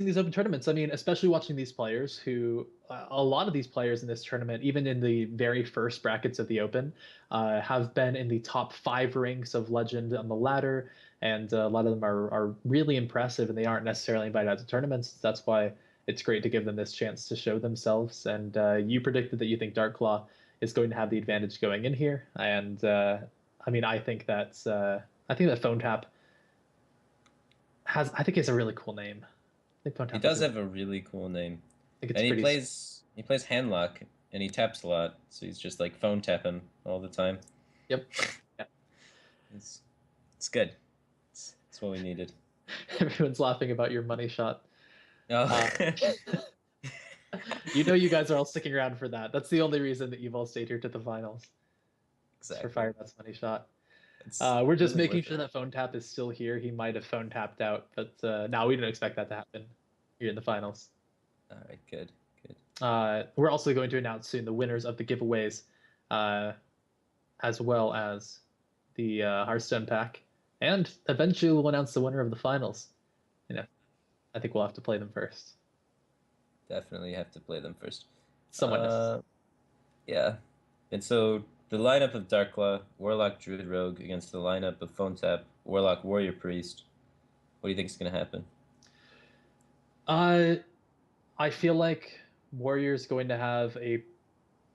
these open tournaments. I mean, especially watching these players who, a lot of these players in this tournament, even in the very first brackets of the Open, have been in the top 5 ranks of Legend on the ladder, and a lot of them are really impressive, and they aren't necessarily invited out to tournaments. That's why it's great to give them this chance to show themselves. And you predicted that you think DarkClaw is going to have the advantage going in here, and I mean, I think that Phonetap has, I think it's a really cool name. I think He Phonetap is does a, I have a really cool name, think it's and he pretty. plays handlock, and he taps a lot, so he's just like phone tapping all the time. Yep. Yeah. It's it's good. It's what we needed. Everyone's laughing about your money shot. Oh, Uh, you know, you guys are all sticking around for that. That's the only reason that you've all stayed here to the finals. It's for exactly. Firebut's money shot. It's We're just really making worth sure it. that Phone Tap is still here. He might have Phone Tapped out, but now we don't expect that to happen here in the finals. All right, good, good. We're also going to announce soon the winners of the giveaways, uh, as well as the Hearthstone pack, and eventually we'll announce the winner of the finals. You know, I think we'll have to play them first. Definitely have to play them first. Somewhat necessary. Uh, yeah. And so the lineup of Darkclaw, Warlock, Druid, Rogue against the lineup of Phonetap, Warlock, Warrior, Priest. What do you think is going to happen? Uh, I feel like Warrior's going to have a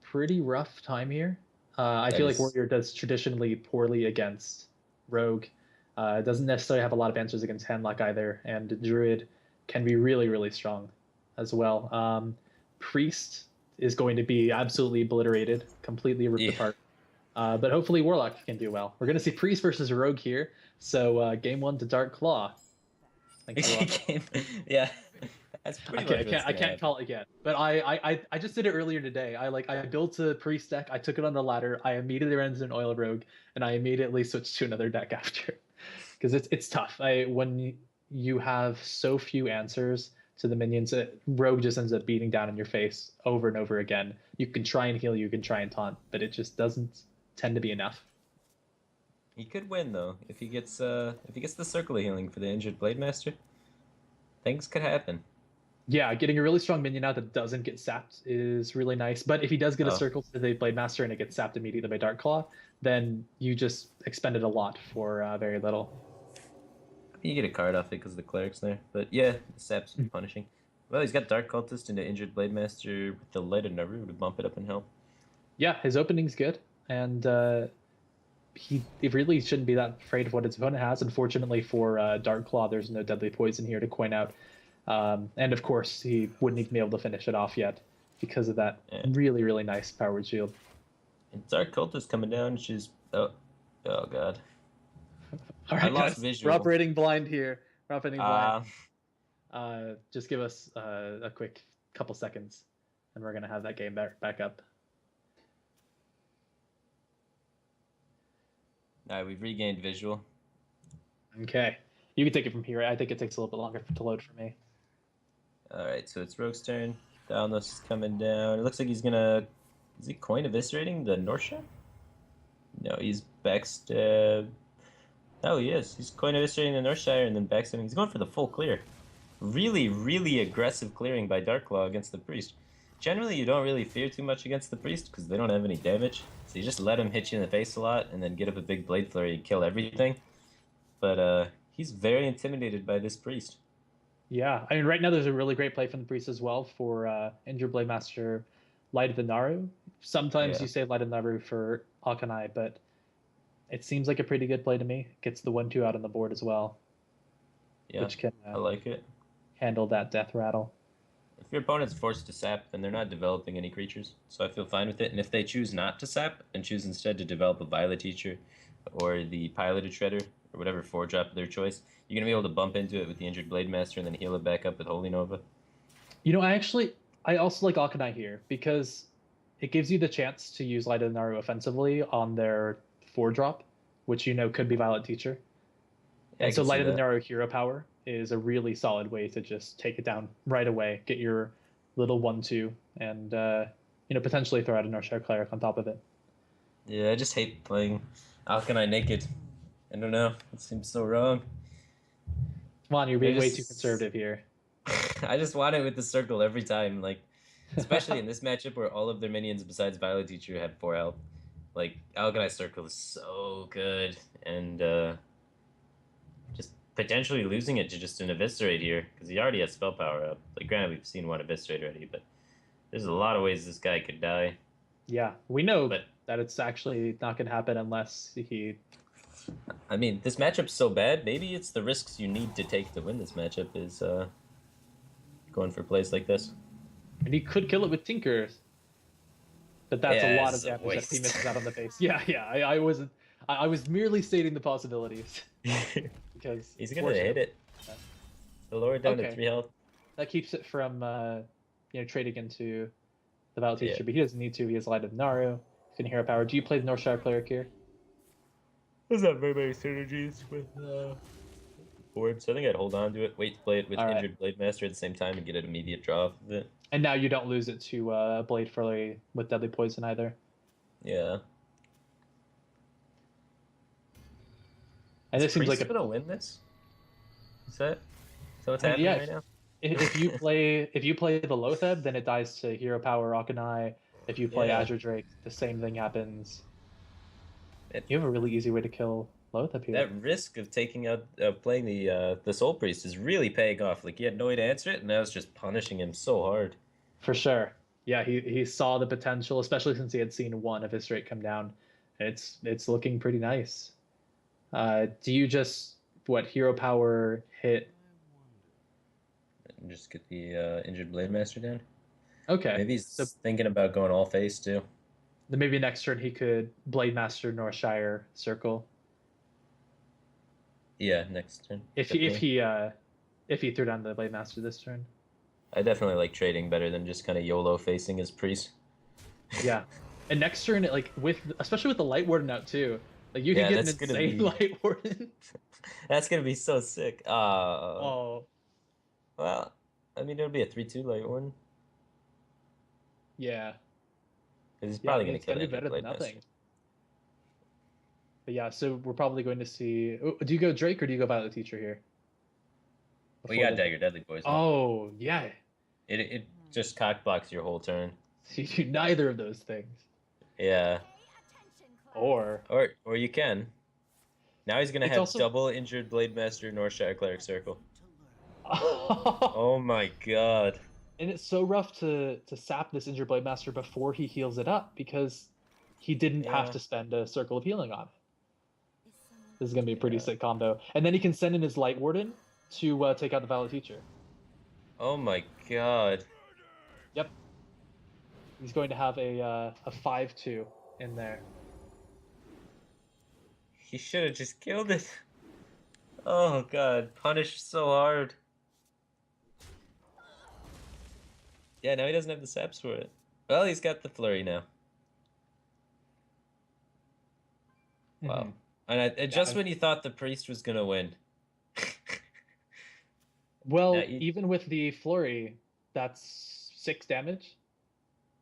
pretty rough time here. I That feel like is, Warrior does traditionally poorly against Rogue. Doesn't necessarily have a lot of answers against Handlock either, and Druid can be really, really strong as well. Priest is going to be absolutely obliterated, completely ripped yeah. apart. But hopefully Warlock can do well. We're going to see Priest versus Rogue here. So game one to Dark Claw. Thanks for watching. Yeah, that's pretty Okay, much what's I going to can't happen. call it again. But I just did it earlier today. I built a priest deck. I took it on the ladder. I immediately ran into an oil rogue, and I immediately switched to another deck after, because it's tough. I when you have so few answers to the minions, rogue just ends up beating down in your face over and over again. You can try and heal, you can try and taunt, but it just doesn't tend to be enough. He could win though if he gets the circle of healing for the injured Blade Master. Things could happen. Yeah, getting a really strong minion out that doesn't get sapped is really nice. But if he does get a Oh, circle to the Blade Master and it gets sapped immediately by Dark Claw, then you just expended a lot for very little. you get a card off it because the cleric's there. But yeah, the sap's punishing. Well, he's got Dark Cultist and the injured Blade Master with the Light of Naru to bump it up in health. Yeah, his opening's good, and he really shouldn't be that afraid of what his opponent has. Unfortunately for Dark Claw, there's no deadly poison here to coin out, and of course he wouldn't even be able to finish it off yet because of that Yeah. really really nice powered shield. And Dark Cultist coming down. She's oh god. All I right, lost guys, we're visual. operating blind here. We're operating blind. Uh, Just give us a quick couple seconds, and we're gonna have that game back up. Alright, we've regained visual. Okay, you can take it from here. I think it takes a little bit longer to load for me. Alright, so it's Rogue's turn. Downless is coming down. It looks like he's gonna. Is he coin eviscerating the North Shore? No, he's backstab. Oh, he is. He's coin eviscerating the Northshire and then backstabbing. He's going for the full clear. Really, really aggressive clearing by Darklaw against the Priest. Generally, you don't really fear too much against the Priest because they don't have any damage. So you just let him hit you in the face a lot and then get up a big Blade Flurry and kill everything. But he's very intimidated by this Priest. Yeah, I mean, right now there's a really great play from the priest as well for Injured Blade Master, Light of the Naru. Sometimes you Yeah, say Light of Naru for Akanai, but it seems like a pretty good play to me. Gets the 1-2 out on the board as well, yeah, which can I like it. handle that death rattle. If your opponent's forced to sap, then they're not developing any creatures, so I feel fine with it. And if they choose not to sap and choose instead to develop a Violet Teacher or the Piloted Shredder or whatever 4-drop of their choice, you're gonna be able to bump into it with the injured Blade Master and then heal it back up with Holy Nova. You know, I also like Akanai here because it gives you the chance to use Light of the Naru offensively on their 4-drop, which you know could be Violet Teacher. Yeah, I And so can see Light of the that. Naru hero power is a really solid way to just take it down right away, get your little 1-2, and potentially throw out a Northshire Cleric on top of it. Yeah, I just hate playing Alkanai naked. I don't know. It seems so wrong. Come on, you're Maybe being way too just conservative here. I just want it with the circle every time, like especially in this matchup where all of their minions besides Violet Teacher had 4 health. Like Algonite Circle is so good, and just potentially losing it to just an Eviscerate here because he already has spell power up. Like granted, we've seen one Eviscerate already, but there's a lot of ways this guy could die. Yeah, we know that it's actually not going to happen unless he. I mean, this matchup's so bad. Maybe it's the risks you need to take to win this matchup is going for plays like this. And he could kill it with Tinker, but that's a lot of damage that he misses out on the face. Yeah, I was merely stating the possibilities because he's gonna hit it. The lower down to 3 health. That keeps it from trading into the Violet Teacher, but he doesn't need to. He has Light of Naru. He's gonna hero power. Do you play the Northshire Cleric here? There's not very many synergies with board, so I think I'd hold on to it, wait to play it with Injured Blade Master at the same time and get an immediate draw off of it. And now you don't lose it to Blade Flurry with Deadly Poison either. Yeah. And this seems like gonna win this? Is that what's happening right now? If you play the Lotheb, then it dies to Hero Power Arcanine. If you play Azure Drake, the same thing happens. You have a really easy way to kill Lotheb here. That risk of taking out playing the Soul Priest is really paying off. Like he had no way to answer it, and I was just punishing him so hard. For sure. Yeah, he saw the potential, especially since he had seen one Eviscerate come down. It's looking pretty nice. Do you just Hero Power hit? And just get the Injured Blade Master down. Okay. Maybe he's thinking about going all face too. Then maybe next turn he could Blade Master Northshire Circle. Yeah, next turn. If he threw down the Blade Master this turn. I definitely like trading better than just kind of YOLO facing his priest. Yeah, and next turn, especially with the Light Warden out too, like you can get an insane Light Warden. That's gonna be so sick. Oh. Well, I mean it'll be a 3/2 Light Warden. Yeah. Because he's probably gonna kill it. Better than nothing. But yeah, so we're probably going to see. Do you go Drake or do you go Violet Teacher here? We got Dagger Deadly Poison. Oh yeah. It just cock blocks your whole turn. So you do neither of those things. Yeah. Or you can. Now he's gonna have double Injured Blade Master Northshire Cleric Circle. Oh my god. And it's so rough to sap this Injured Blade Master before he heals it up because he didn't have to spend a Circle of Healing on it. This is gonna be a pretty sick combo. And then he can send in his Light Warden to take out the Violet Teacher. Oh my god. Yep. He's going to have a 5/2 in there. He should have just killed it. Oh god, punished so hard. Yeah, now he doesn't have the saps for it. Well, he's got the flurry now. Wow. And just when you thought the priest was gonna win. Well, even with the flurry, that's 6 damage.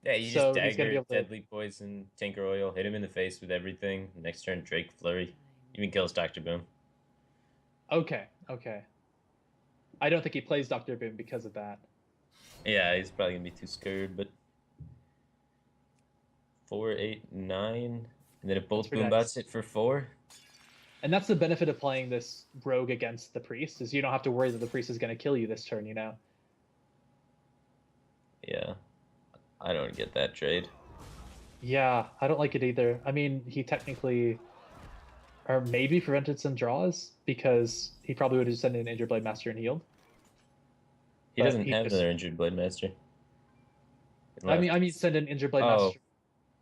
Yeah, you just dagger, Deadly Poison, Tinker Oil, hit him in the face with everything. Next turn, Drake Flurry. Even kills Dr. Boom. Okay. I don't think he plays Dr. Boom because of that. Yeah, he's probably going to be too scared, but... 4, 8, 9... And then if both Boombots hit for 4... And that's the benefit of playing this rogue against the priest, is you don't have to worry that the priest is going to kill you this turn, you know? Yeah. I don't get that trade. Yeah, I don't like it either. I mean, he technically... Or maybe prevented some draws, because he probably would have sent in Injured Blade Master and healed. He doesn't have another Injured Blade Master. I mean, send in Injured Blade Master.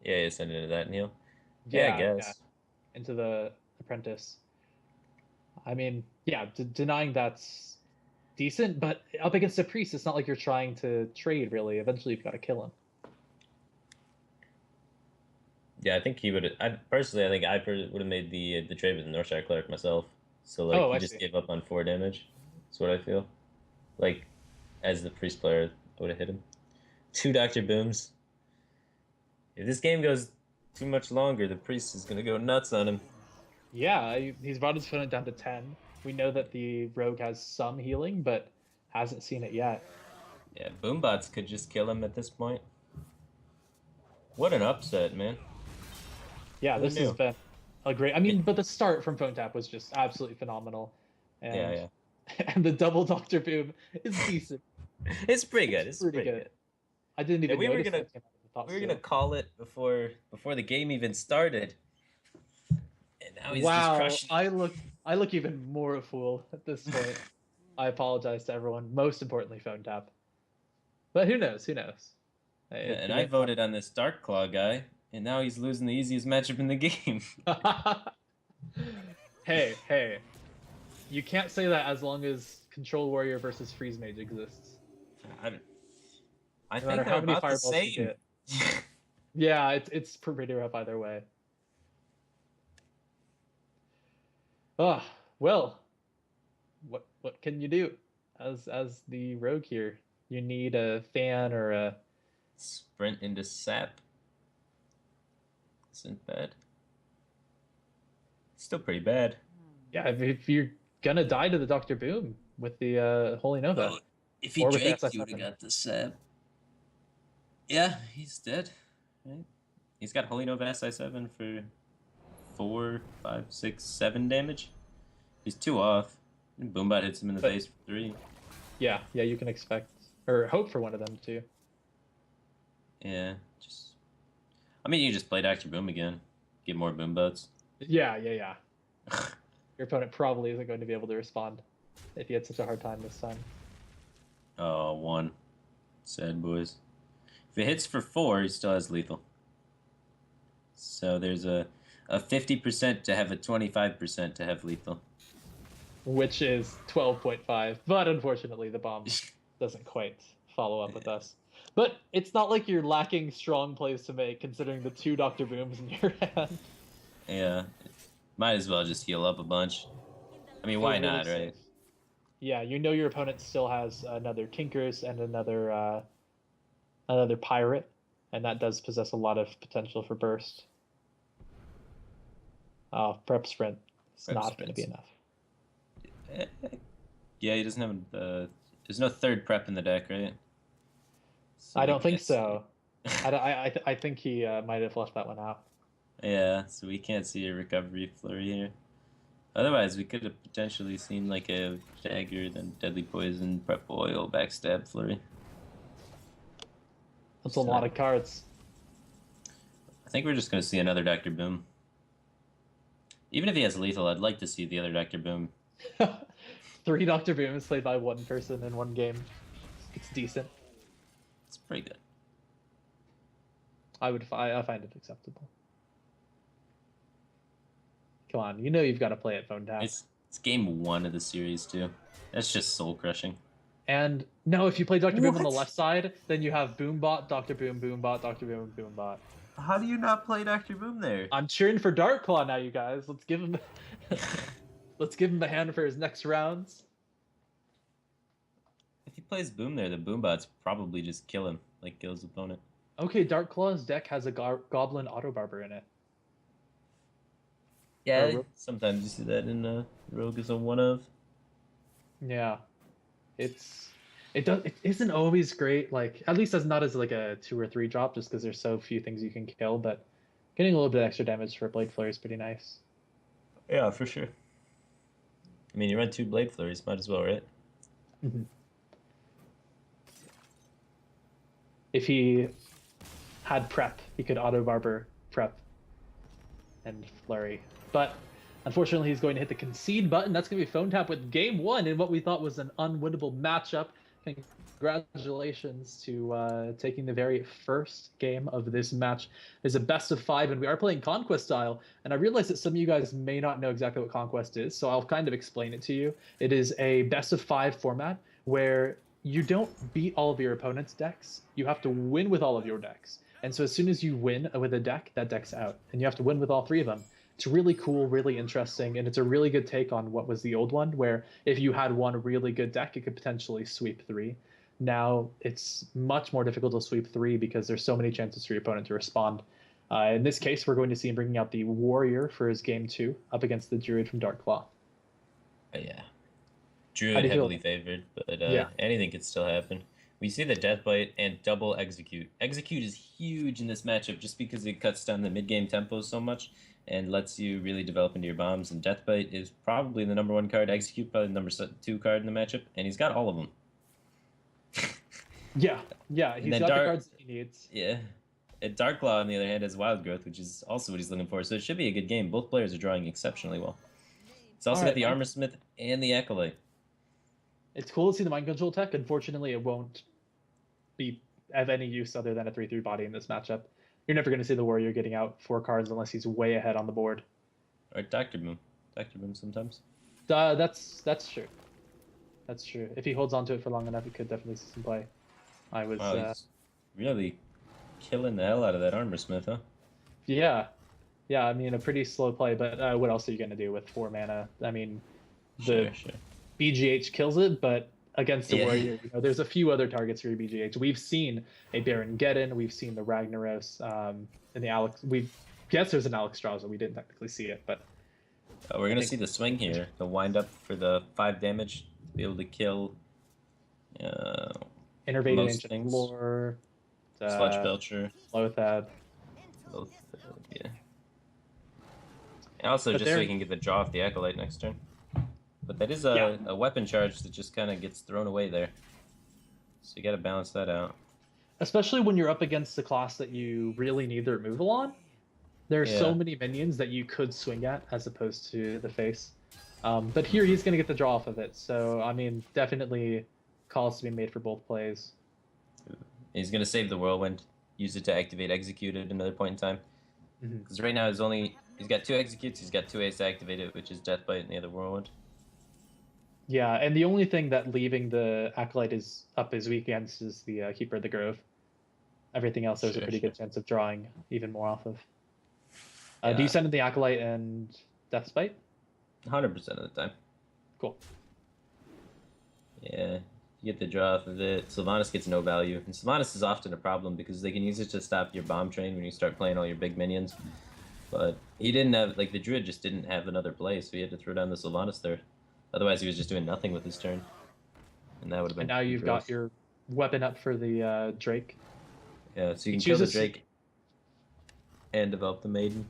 Yeah, send into that and heal. Yeah, I guess. Yeah. Into the Apprentice. I mean, yeah, denying that's decent, but up against a priest, it's not like you're trying to trade, really. Eventually, you've got to kill him. Yeah, I think he would. I think I would have made the trade with the Northshire Cleric myself. So like, he just gave up on 4 damage. That's what I feel. Like, as the priest player, I would have hit him. 2 Dr. Booms. If this game goes too much longer, the priest is gonna go nuts on him. Yeah, he's brought his opponent down to 10. We know that the rogue has some healing, but hasn't seen it yet. Yeah, Boombots could just kill him at this point. What an upset, man. Yeah, Who this has knew? been a great. I mean, but the start from Phonetap was just absolutely phenomenal, Yeah, and yeah. and the double Doctor Boom is decent. It's pretty good. It's It's pretty pretty good. good. I didn't Yeah, even notice that came out of the top we were gonna steel. call it before the game even started, and now he's just Wow, crushing I look even more a fool at this it. point. I apologize to everyone. Most importantly, Phonetap. But who knows? Who knows? Yeah, It and could I get fun. voted on this DarkClaw guy, and now he's losing the easiest matchup in the game. Hey, hey. You can't say that as long as Control Warrior versus Freeze Mage exists. I, I No matter think they're how many about the fireballs you same. get. Yeah, it's pretty rough either way. Ah, well, what can you do as the rogue here? You need a fan or a Sprint into sap isn't bad. Still pretty bad. yeah. If you're gonna die to the Doctor Boom with the Holy Nova Oh, if he or with the draked, he would have SS7. got the sap. Yeah, he's dead. Right? He's got Holy Nova SI7 for 4, 5, 6, 7 damage. He's 2 off. And Boombot hits him in the But face for 3. yeah, yeah, you can expect or hope for one of them too. Yeah, just. I mean, you just play Dr. Boom again. Get more Boombots. Yeah, yeah, yeah. Your opponent probably isn't going to be able to respond if he had such a hard time this time. Oh, 1. Sad boys. If it hits for 4, he still has lethal. So there's a 50% to have a 25% to have lethal. Which is 12.5, but unfortunately the bomb doesn't quite follow up with us. But it's not like you're lacking strong plays to make considering the 2 Dr. Booms in your hand. Yeah. Might as well just heal up a bunch. I mean, Go why really not, safe. right? Yeah, you know your opponent still has another Tinkers and another Pirate, and that does possess a lot of potential for burst. Prep Sprint is Prep not going to be sprints. enough. Eh, yeah, he doesn't have there's no third prep in the deck, right? So I we don't think can't see. so. I think he might have left that one out. Yeah, so we can't see a recovery flurry here. Otherwise, we could have potentially seen like a dagger, then deadly poison, prep oil, backstab flurry. That's a So lot of cards. I think we're just gonna see another Dr. Boom. Even if he has lethal, I'd like to see the other Dr. Boom. 3 Doctor Booms played by one person in one game. It's decent. It's pretty good. I find it acceptable. Come on, you know you've got to play it Phonetap. It's game 1 of the series too. That's just soul crushing. And no, if you play Doctor Boom on the What? left side, then you have Boombot, Doctor Boom, Boombot, Doctor Boom, Boombot. How do you not play Dr. Boom there? I'm cheering for DarkClaw now, you guys. Let's give him the hand for his next rounds. If he plays Boom there, the Boombots probably just kill him, like kill his opponent. Okay, DarkClaw's deck has a Goblin Auto Barber in it. Yeah, sometimes you see that in Rogue as a one of. Yeah, it isn't always great. Like at least as not as like a 2 or 3 drop, just because there's so few things you can kill. But getting a little bit of extra damage for Blade Flurry is pretty nice. Yeah, for sure. I mean, you run 2 Blade Flurries, might as well, right? Mm-hmm. If he had prep, he could auto barber prep and flurry. But unfortunately, he's going to hit the concede button. That's going to be Phonetap with game 1 in what we thought was an unwinnable matchup. Congratulations to taking the very first game of this match. It's a best of 5, and we are playing Conquest style. And I realize that some of you guys may not know exactly what Conquest is, so I'll kind of explain it to you. It is a best of 5 format where you don't beat all of your opponent's decks. You have to win with all of your decks. And so as soon as you win with a deck, that deck's out. And you have to win with all 3 of them. It's really cool, really interesting, and it's a really good take on what was the old one, where if you had one really good deck, it could potentially sweep 3. Now it's much more difficult to sweep 3 because there's so many chances for your opponent to respond. In this case, we're going to see him bringing out the Warrior for his game 2 up against the Druid from DarkClaw. Yeah. How Druid do you feel? heavily favored, but Yeah. anything could still happen. We see the Death Bite and double Execute. Execute is huge in this matchup just because it cuts down the mid-game tempo so much and lets you really develop into your bombs. And Death Bite is probably the #1 card. Execute probably the #2 card in the matchup, and he's got all of them. Yeah, yeah, And he's then got the cards that he needs. Yeah. And DarkClaw, on the other hand, has Wild Growth, which is also what he's looking for. So it should be a good game. Both players are drawing exceptionally well. It's also got the Armor Smith and the Acolyte. It's cool to see the Mind Control tech. Unfortunately, it won't be of any use other than a 3/3 body in this matchup. You're never going to see the Warrior getting out 4 cards unless he's way ahead on the board. Or Dr. Boom. Dr. Boom sometimes. That's true. That's true. If he holds on to it for long enough, he could definitely see some play. Wow, he's really killing the hell out of that Armor Smith, huh? Yeah. Yeah, I mean, a pretty slow play, but what else are you going to do with 4 mana? I mean, the Sure. BGH kills it, but against the Warrior, there's a few other targets for your BGH. We've seen a Baron Geddon, we've seen the Ragnaros, and the Alex. Yes, there's an Alex Strauss, we didn't technically see it, but we're gonna see the swing here. The wind up for the 5 damage to be able to kill. Innervated Ancient Lore, Sludge Belcher, Lothab. Yeah. And also, just so he can get the draw off the Acolyte next turn. But that is a weapon charge that just kind of gets thrown away there. So you got to balance that out. Especially when you're up against the class that you really need the removal on. There are so many minions that you could swing at as opposed to the face. But here he's going to get the draw off of it. So, I mean, definitely calls to be made for both plays. He's going to save the Whirlwind, use it to activate Execute at another point in time. Because right now he's got 2 Executes, he's got 2 ways to activate it, which is Death Bite and the other Whirlwind. Yeah, and the only thing that leaving the Acolyte is up his weak against is the Keeper of the Grove. Everything else there's a pretty good chance of drawing even more off of. Do you send in the Acolyte and Death Bite? 100% of the time. Cool. Yeah, you get the draw off of it. Sylvanas gets no value. And Sylvanas is often a problem because they can use it to stop your bomb train when you start playing all your big minions. But he didn't have, like, the Druid just didn't have another play, so he had to throw down the Sylvanas there. Otherwise, he was just doing nothing with his turn. And that would have been. And now you've got your weapon up for the Drake. Yeah, so you can kill the Drake and develop the Maiden.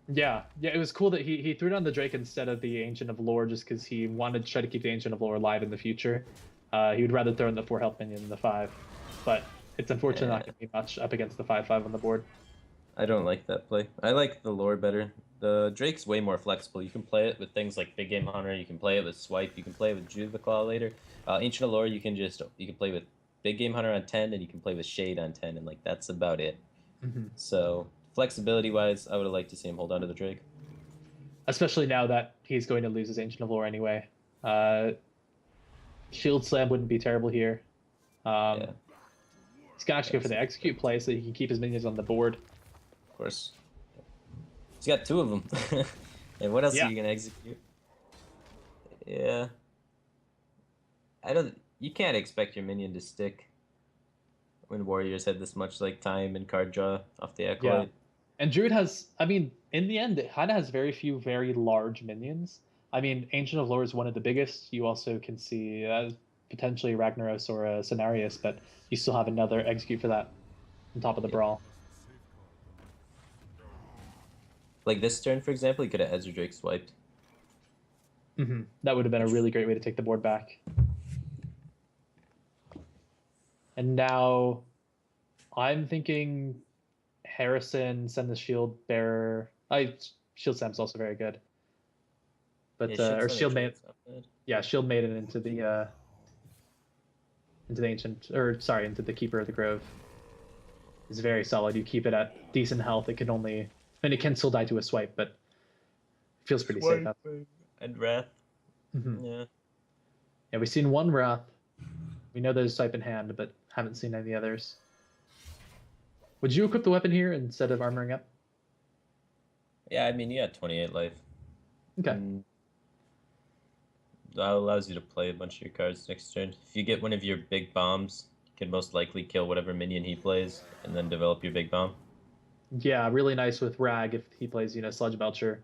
Yeah, it was cool that he threw down the Drake instead of the Ancient of Lore just because he wanted to try to keep the Ancient of Lore alive in the future. He would rather throw in the 4 health minion than the 5. But it's unfortunately not going to be much up against the 5/5 on the board. I don't like that play. I like the Lore better. The Drake's way more flexible. You can play it with things like Big Game Hunter. You can play it with Swipe. You can play it with Druid later. Ancient of Lore, you can play with Big Game Hunter on 10, and you can play with Shade on 10, and like that's about it. So flexibility-wise, I would have liked to see him hold on to the Drake. Especially now that he's going to lose his Ancient of Lore anyway. Shield Slam wouldn't be terrible here. He's going to actually go for the Execute play so he can keep his minions on the board. Of course. He's got 2 of them. And what else are you going to execute? Yeah. You can't expect your minion to stick when Warriors had this much like time and card draw off the Acolyte. Yeah. And Druid has, I mean, in the end, it kind of has very few very large minions. I mean, Ancient of Lore is one of the biggest. You also can see potentially Ragnaros or a Cenarius, but you still have another Execute for that on top of the BrawL. Like this turn, for example, he could have Ezra Drake swiped. That would have been a really great way to take the board back. And now I'm thinking Harrison, send the Shield Bearer. Shield Sam's also very good. But or Shield Maiden. Yeah, Shield Maiden into the Ancient, or sorry, into the Keeper of the Grove. Is very solid. You keep it at decent health. It can only, and it can still die to a swipe, but it feels pretty safe. And Wrath. Yeah, we've seen 1 Wrath. We know there's swipe in hand, but haven't seen any others. Would you equip the weapon here instead of armoring up? Yeah, I mean, you had 28 life. Okay. And that allows you to play a bunch of your cards next turn. If you get one of your big bombs, you can most likely kill whatever minion he plays, and then develop your big bomb. Yeah, really nice with Rag if he plays, Sludge Belcher.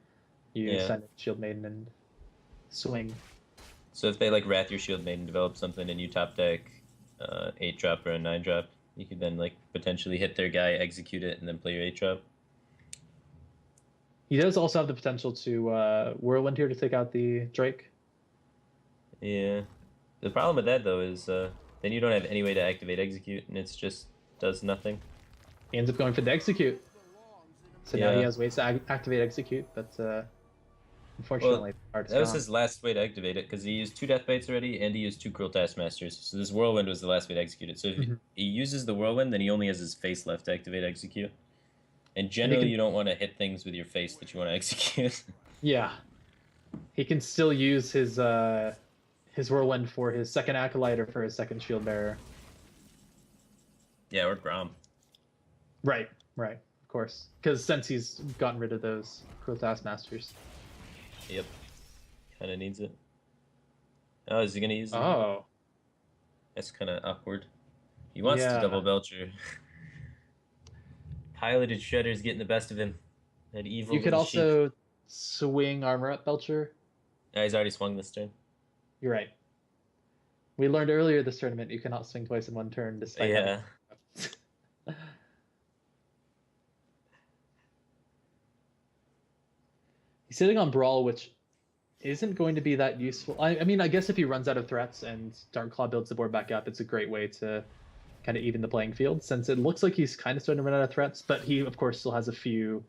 You send Shield Maiden and swing. So if they like Wrath Your Shield Maiden, develop something, and you top deck 8-drop or a 9-drop, you could then like potentially hit their guy, execute it, and then play your 8-drop. He does also have the potential to Whirlwind here to take out the Drake. Yeah. The problem with that though is then you don't have any way to activate execute, and it's just does nothing. He ends up going for the execute. So now he has ways to activate execute, but unfortunately, that was his last way to activate it, because he used 2 Death Bites already, and he used 2 Cruel Taskmasters. So this Whirlwind was the last way to execute it. So if he uses the Whirlwind, then he only has his face left to activate execute. And generally, you don't want to hit things with your face that you want to execute. Yeah. He can still use his Whirlwind for his second Acolyte or for his second Shield Bearer. Yeah, or Grom. Right, of course. Because since he's gotten rid of those Cruel Taskmasters. Yep. Kind of needs it. Oh, is he going to use it? Oh. That's kind of awkward. He wants to double Belcher. Piloted Shredder's getting the best of him. That evil. You could also swing Armor Up Belcher. Yeah, he's already swung this turn. You're right. We learned earlier this tournament you cannot swing twice in one turn despite He's sitting on BrawL, which isn't going to be that useful. I mean, I guess if he runs out of threats and DarkClaw builds the board back up, it's a great way to kind of even the playing field, since it looks like he's kind of starting to run out of threats, but he, of course, still has a few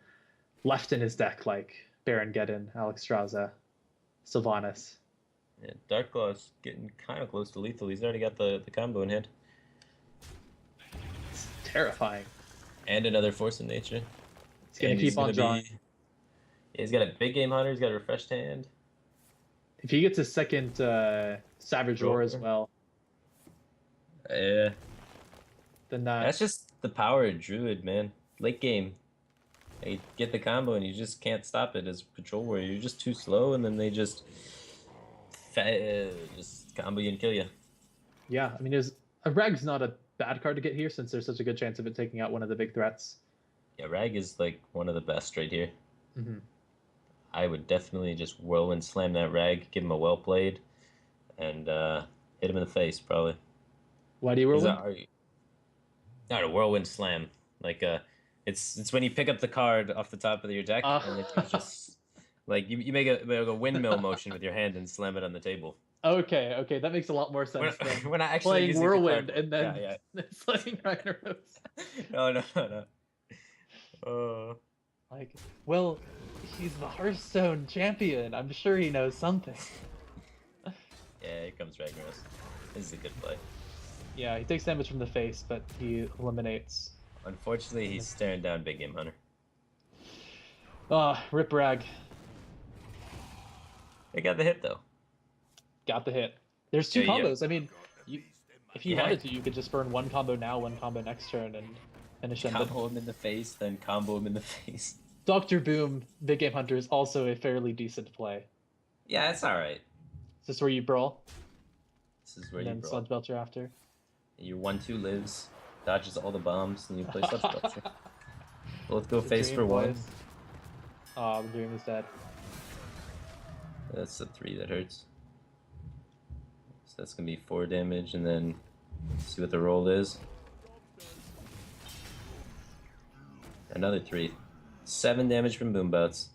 left in his deck, like Baron Geddon, Alexstrasza, Sylvanas. Yeah, DarkClaw's getting kind of close to lethal. He's already got the combo in hand. It's terrifying. And another Force of Nature. He's going to keep on drawing. Yeah, he's got a big game hunter. He's got a refreshed hand. If he gets his second Savage Roar as well. Yeah. Then that's just the power of Druid, man. Late game. They get the combo and you just can't stop it as Patrol Warrior. You're just too slow, and then they just combo you and kill you. Yeah, I mean, a Rag's not a bad card to get here, since there's such a good chance of it taking out one of the big threats. Yeah, Rag is like one of the best right here. Mm-hmm. I would definitely just Whirlwind Slam that Rag, give him a well played, and hit him in the face, probably. Why do you Whirlwind? Not a Whirlwind Slam. Like, it's when you pick up the card off the top of your deck, and it's just, like, you make a windmill motion with your hand and slam it on the table. Okay, that makes a lot more sense than when I actually playing Whirlwind and then slaying Ragnaros. No. Like, well, he's the Hearthstone champion. I'm sure he knows something. Yeah, here comes Ragnaros. This is a good play. Yeah, he takes damage from the face, but he eliminates. Unfortunately, he's staring down Big Game Hunter. Rip Rag. They got the hit, though. Got the hit. There's 2 combos. I mean, if you wanted to, you could just burn one combo now, one combo next turn, and finish him. Combo him in the face, then combo him in the face. Dr. Boom, Big Game Hunter, is also a fairly decent play. Yeah, it's alright. Is this where you brawl? This is where and you then brawl. Sludge Belcher after? Your 1/2 lives, dodges all the bombs, and you play Sludge Belcher. Both go face for 1. Oh, the dream is dead. That's the 3 that hurts. So that's gonna be 4 damage, and then see what the roll is. Another 3. 7 damage from Boombouts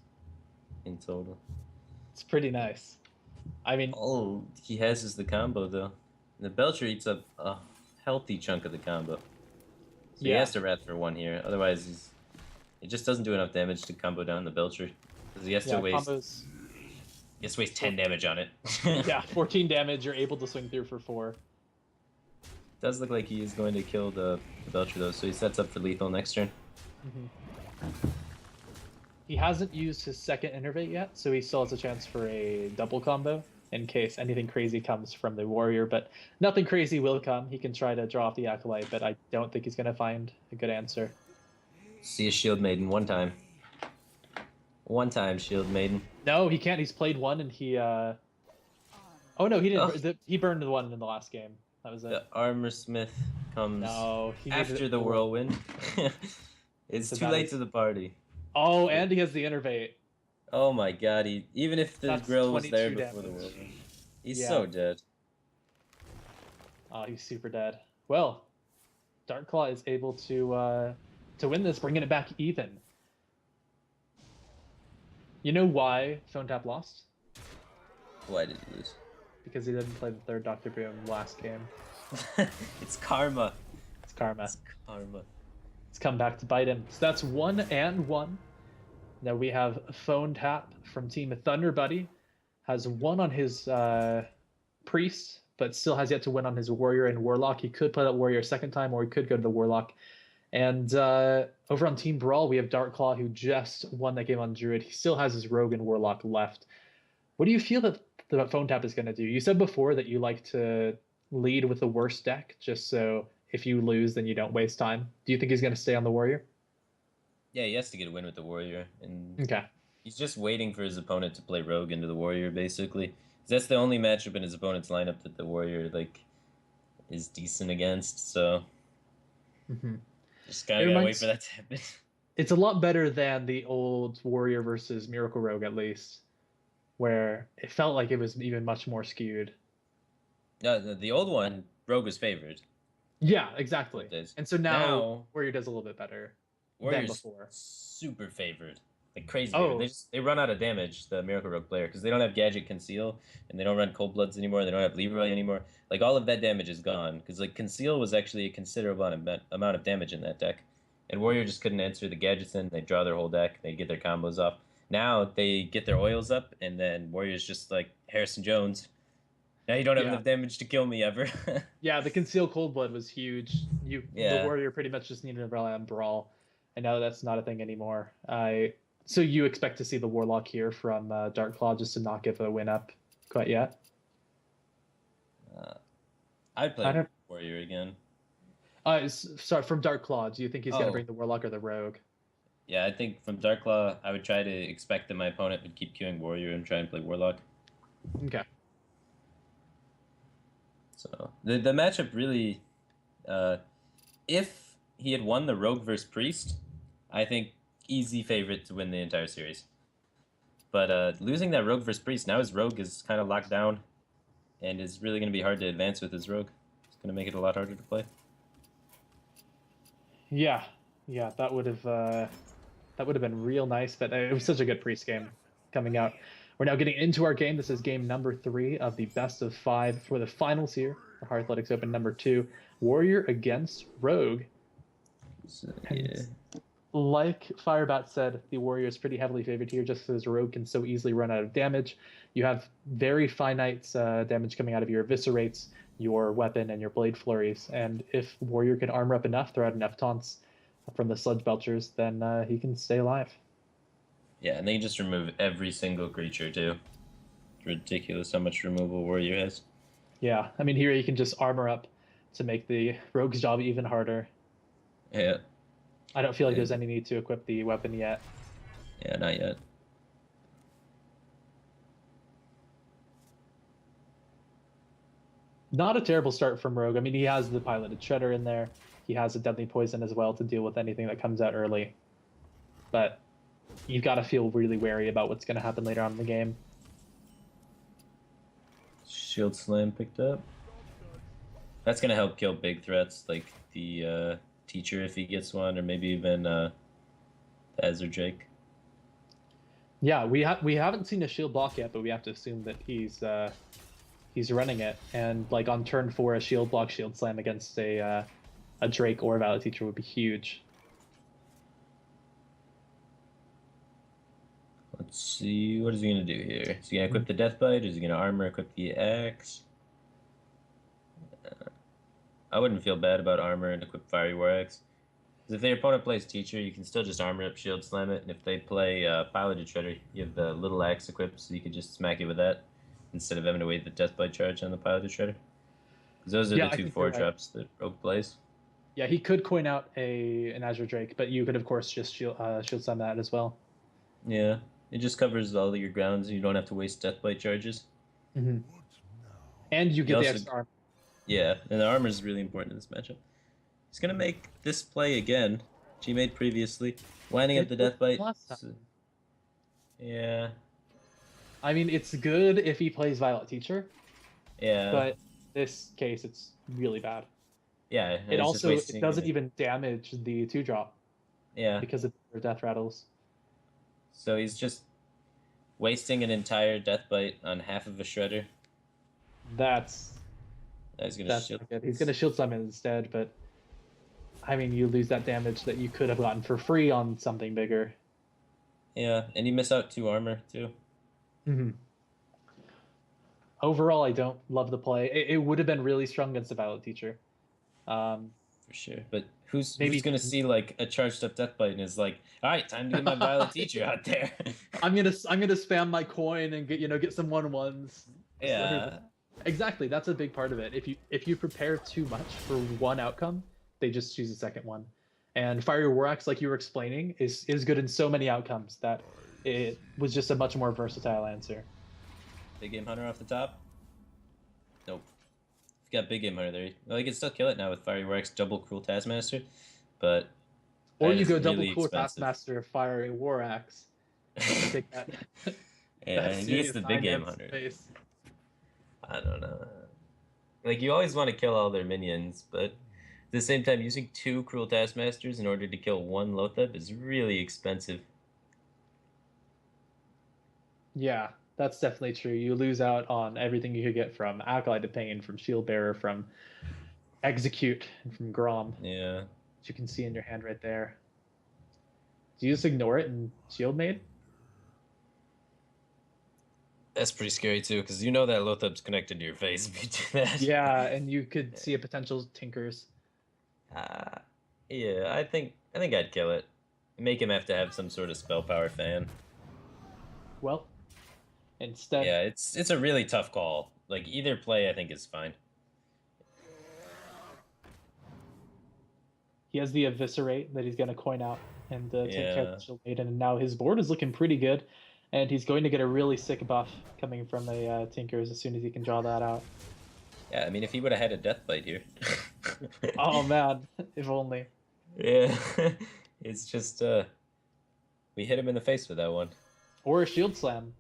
in total. It's pretty nice. I mean, all he has is the combo, though. And the Belcher eats up a healthy chunk of the combo. So he has to Wrath for 1 here. Otherwise, it just doesn't do enough damage to combo down the Belcher. Because he has to waste. He has to waste 10 damage on it. Yeah, 14 damage. You're able to swing through for 4. It does look like he is going to kill the Belcher, though, so he sets up for lethal next turn. Mm-hmm. He hasn't used his second Innervate yet, so he still has a chance for a double combo in case anything crazy comes from the Warrior, but nothing crazy will come. He can try to draw off the Acolyte, but I don't think he's going to find a good answer. See a Shield Maiden 1 time. 1 time, Shield Maiden. No, he can't. He's played 1, and he... Oh, no, he didn't. Oh. He burned the 1 in the last game. That was it. The Armor Smith comes after the Whirlwind. It's too late to the party. Oh, and he has the Innervate. Oh my god, even if the grill was there before the Whirlwind. He's Yeah. so dead. Oh, he's super dead. Well, DarkClaw is able to win this, bringing it back even. You know why Phonetap lost? Why did he lose? Because he didn't play the third Dr. Boom last game. It's karma. It's karma. It's karma. It's come back to bite him. So that's 1-1. Now we have Phonetap from Team Thunderbuddy. Has won on his Priest, but still has yet to win on his Warrior and Warlock. He could play that Warrior a second time, or he could go to the Warlock. And over on Team BrawL, we have DarkClaw, who just won that game on Druid. He still has his Rogue and Warlock left. What do you feel that the Phonetap is going to do? You said before that you like to lead with the worst deck, just so if you lose, then you don't waste time. Do you think he's going to stay on the Warrior? Yeah, he has to get a win with the Warrior, and Okay. he's just waiting for his opponent to play Rogue into the Warrior, basically. 'Cause that's the only matchup in his opponent's lineup that the Warrior is decent against. So just kind of gotta wait for that to happen. It's a lot better than the old Warrior versus Miracle Rogue, at least, where it felt like it was even much more skewed. No, the old one, Rogue was favored. Yeah, exactly. And so now Warrior does a little bit better than before. Super favored. Like crazy. Oh. They run out of damage, the Miracle Rogue player, because they don't have Gadget Conceal, and they don't run Cold Bloods anymore, they don't have Leroy anymore. Like, all of that damage is gone, because like Conceal was actually a considerable amount of damage in that deck. And Warrior just couldn't answer the gadgets in, they draw their whole deck, they get their combos off. Now they get their oils up, and then Warrior's just like Harrison Jones. Now you don't have enough damage to kill me ever. Yeah, the Conceal Cold Blood was huge. The Warrior pretty much just needed to rely on BrawL, and now that's not a thing anymore. So you expect to see the Warlock here from DarkClaw just to not give a win up quite yet? I'd play Warrior again. Sorry, from DarkClaw, do you think he's going to bring the Warlock or the Rogue? Yeah, I think from DarkClaw, I would try to expect that my opponent would keep queuing Warrior and try and play Warlock. Okay. So the matchup really, if he had won the Rogue versus Priest, I think easy favorite to win the entire series. But losing that Rogue versus Priest, now his Rogue is kind of locked down, and is really going to be hard to advance with his Rogue. It's going to make it a lot harder to play. Yeah, that would have been real nice. But it was such a good Priest game coming out. We're now getting into our game. This is game number 3 of the best of 5 for the finals here for Hearthlytics Open number 2. Warrior against Rogue. So, yeah. Like Firebat said, the Warrior is pretty heavily favored here just because Rogue can so easily run out of damage. You have very finite damage coming out of your Eviscerates, your weapon, and your Blade Flurries. And if Warrior can armor up enough, throw out enough taunts from the Sludge Belchers, then he can stay alive. Yeah, and they can just remove every single creature, too. It's ridiculous how much removal Warrior has. Yeah, I mean, here you can just armor up to make the Rogue's job even harder. Yeah. I don't feel like there's any need to equip the weapon yet. Yeah, not yet. Not a terrible start from Rogue. I mean, he has the Piloted Shredder in there. He has a Deadly Poison as well to deal with anything that comes out early. But you've got to feel really wary about what's going to happen later on in the game. Shield Slam picked up. That's going to help kill big threats like the Teacher if he gets one, or maybe even the Azure Drake. Yeah, we haven't seen a shield block yet, but we have to assume that he's running it. And like on turn 4, a shield block, shield slam against a Drake or a Valid Teacher would be huge. Let's see, what is he going to do here? Is he going to equip the Death Bite, or is he going to armor equip the Axe? I wouldn't feel bad about armor and equip Fiery War Axe. Because if their opponent plays Teacher, you can still just armor up, shield slam it, and if they play Piloted Shredder, you have the little axe equipped, so you could just smack it with that, instead of having to wait the Death Bite charge on the Piloted Shredder. Because those are the 2 4-drops that Rogue plays. Yeah, he could coin out an Azure Drake, but you could, of course, just shield slam that as well. Yeah, it just covers all of your grounds, and you don't have to waste Death Bite charges. Mm-hmm. And you get the extra armor. Yeah, and the armor is really important in this matchup. He's going to make this play again, which he made previously, winding up the Death Bite. Yeah. I mean, it's good if he plays Violet Teacher, Yeah, but this case it's really bad. yeah. It He's just also it wasting doesn't it. even damage the 2-drop Yeah. because of their death rattles. So he's just wasting an entire death bite on half of a shredder. That's He's gonna that's shield. not good. He's gonna shield summon instead, but I mean you lose that damage that you could have gotten for free on something bigger. Yeah, and you miss out 2 armor too. Mm-hmm. Overall, I don't love the play. It would have been really strong against the Violet Teacher. Um, For sure. But who's maybe gonna see like a charged up death bite and is like, all right, time to get my Violet Teacher out there. I'm gonna spam my coin and get some 1/1s. Just everything. Yeah. Exactly, that's a big part of it. If you prepare too much for one outcome, they just choose a second one. And Fiery War Axe, like you were explaining, is good in so many outcomes that it was just a much more versatile answer. Big Game Hunter off the top. Nope. You've got Big Game Hunter there. Well, you can still kill it now with Fiery Wax double Cruel Taskmaster, but Or that you is go double really cool expensive. Taskmaster, Fiery War Axe, and take that Yeah, that he gets serious the Big 9 Game head Hunter. space. I don't know. Like, you always want to kill all their minions, but at the same time, using 2 Cruel Taskmasters in order to kill 1 Lotheb is really expensive. Yeah, that's definitely true. You lose out on everything you could get from Acolyte of Pain, from Shield Bearer, from Execute, and from Grom, Yeah. which you can see in your hand right there. Do you just ignore it and Shield Maid? That's pretty scary too, because you know that Lotheb's connected to your face if you do that. Yeah, and you could see a potential Tinkers. Uh, yeah, I think I'd kill it. Make him have to have some sort of spell power fan. Well, instead, Yeah, it's a really tough call. Like, either play I think is fine. he has the Eviscerate that he's going to coin out and take care of Yeah. the Shield Maiden. And now his board is looking pretty good. And he's going to get a really sick buff coming from a Tinkers as soon as he can draw that out. Yeah, I mean, if he would have had a death bite here. Oh man, if only. Yeah. It's just we hit him in the face with that one. Or a Shield Slam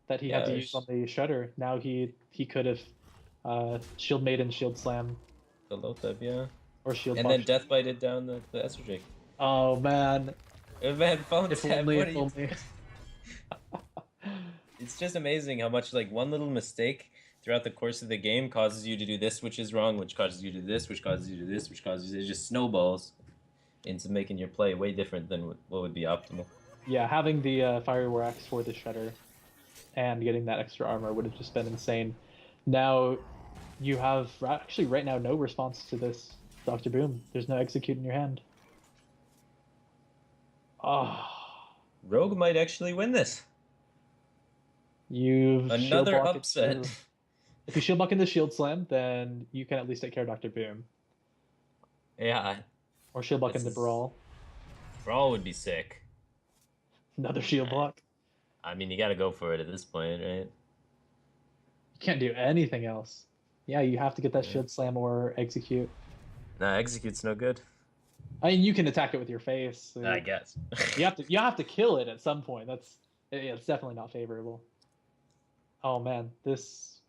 that he had Yeah, to use on the Shredder. Now he could have Shield Maiden, Shield Slam, the Lotheb, yeah. or Shield And Buff. then death bited down the Esper Drake. Oh man, Man, Phonetap, if only, what if are you only. It's just amazing how much like one little mistake throughout the course of the game causes you to do this, which is wrong, which causes you to do this, which causes you to do this, which causes you to just snowballs into making your play way different than what would be optimal. Yeah, having the Fiery War Axe for the Shredder and getting that extra armor would have just been insane. Now you have actually right now no response to this Dr. Boom. There's no Execute in your hand. Oh, Rogue might actually win this. you've shield Another block upset. into- If you shield block into Shield Slam, then you can at least take care of Dr. Boom. Yeah, Or shield block This into is- BrawL. BrawL would be sick. Another shield block. I mean, you got to go for it at this point, right? You can't do anything else. Yeah, you have to get that Yeah. shield slam or execute. Nah, Execute's no good. I mean, you can attack it with your face. I guess. You have to kill it at some point. It's definitely not favorable. Oh man, this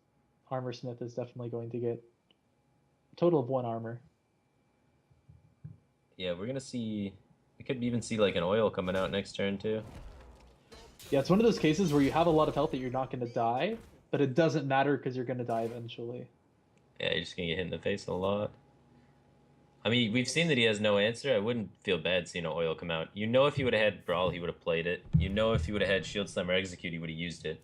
armor smith is definitely going to get a total of 1 armor. Yeah, we're gonna see. We could even see like an oil coming out next turn too. Yeah, it's one of those cases where you have a lot of health that you're not going to die, but it doesn't matter because you're going to die eventually. Yeah, you're just gonna get hit in the face a lot. I mean, we've seen that he has no answer. I wouldn't feel bad seeing an oil come out. You know, if he would have had BrawL, he would have played it. You know, if he would have had Shield Slam or Execute, he would have used it.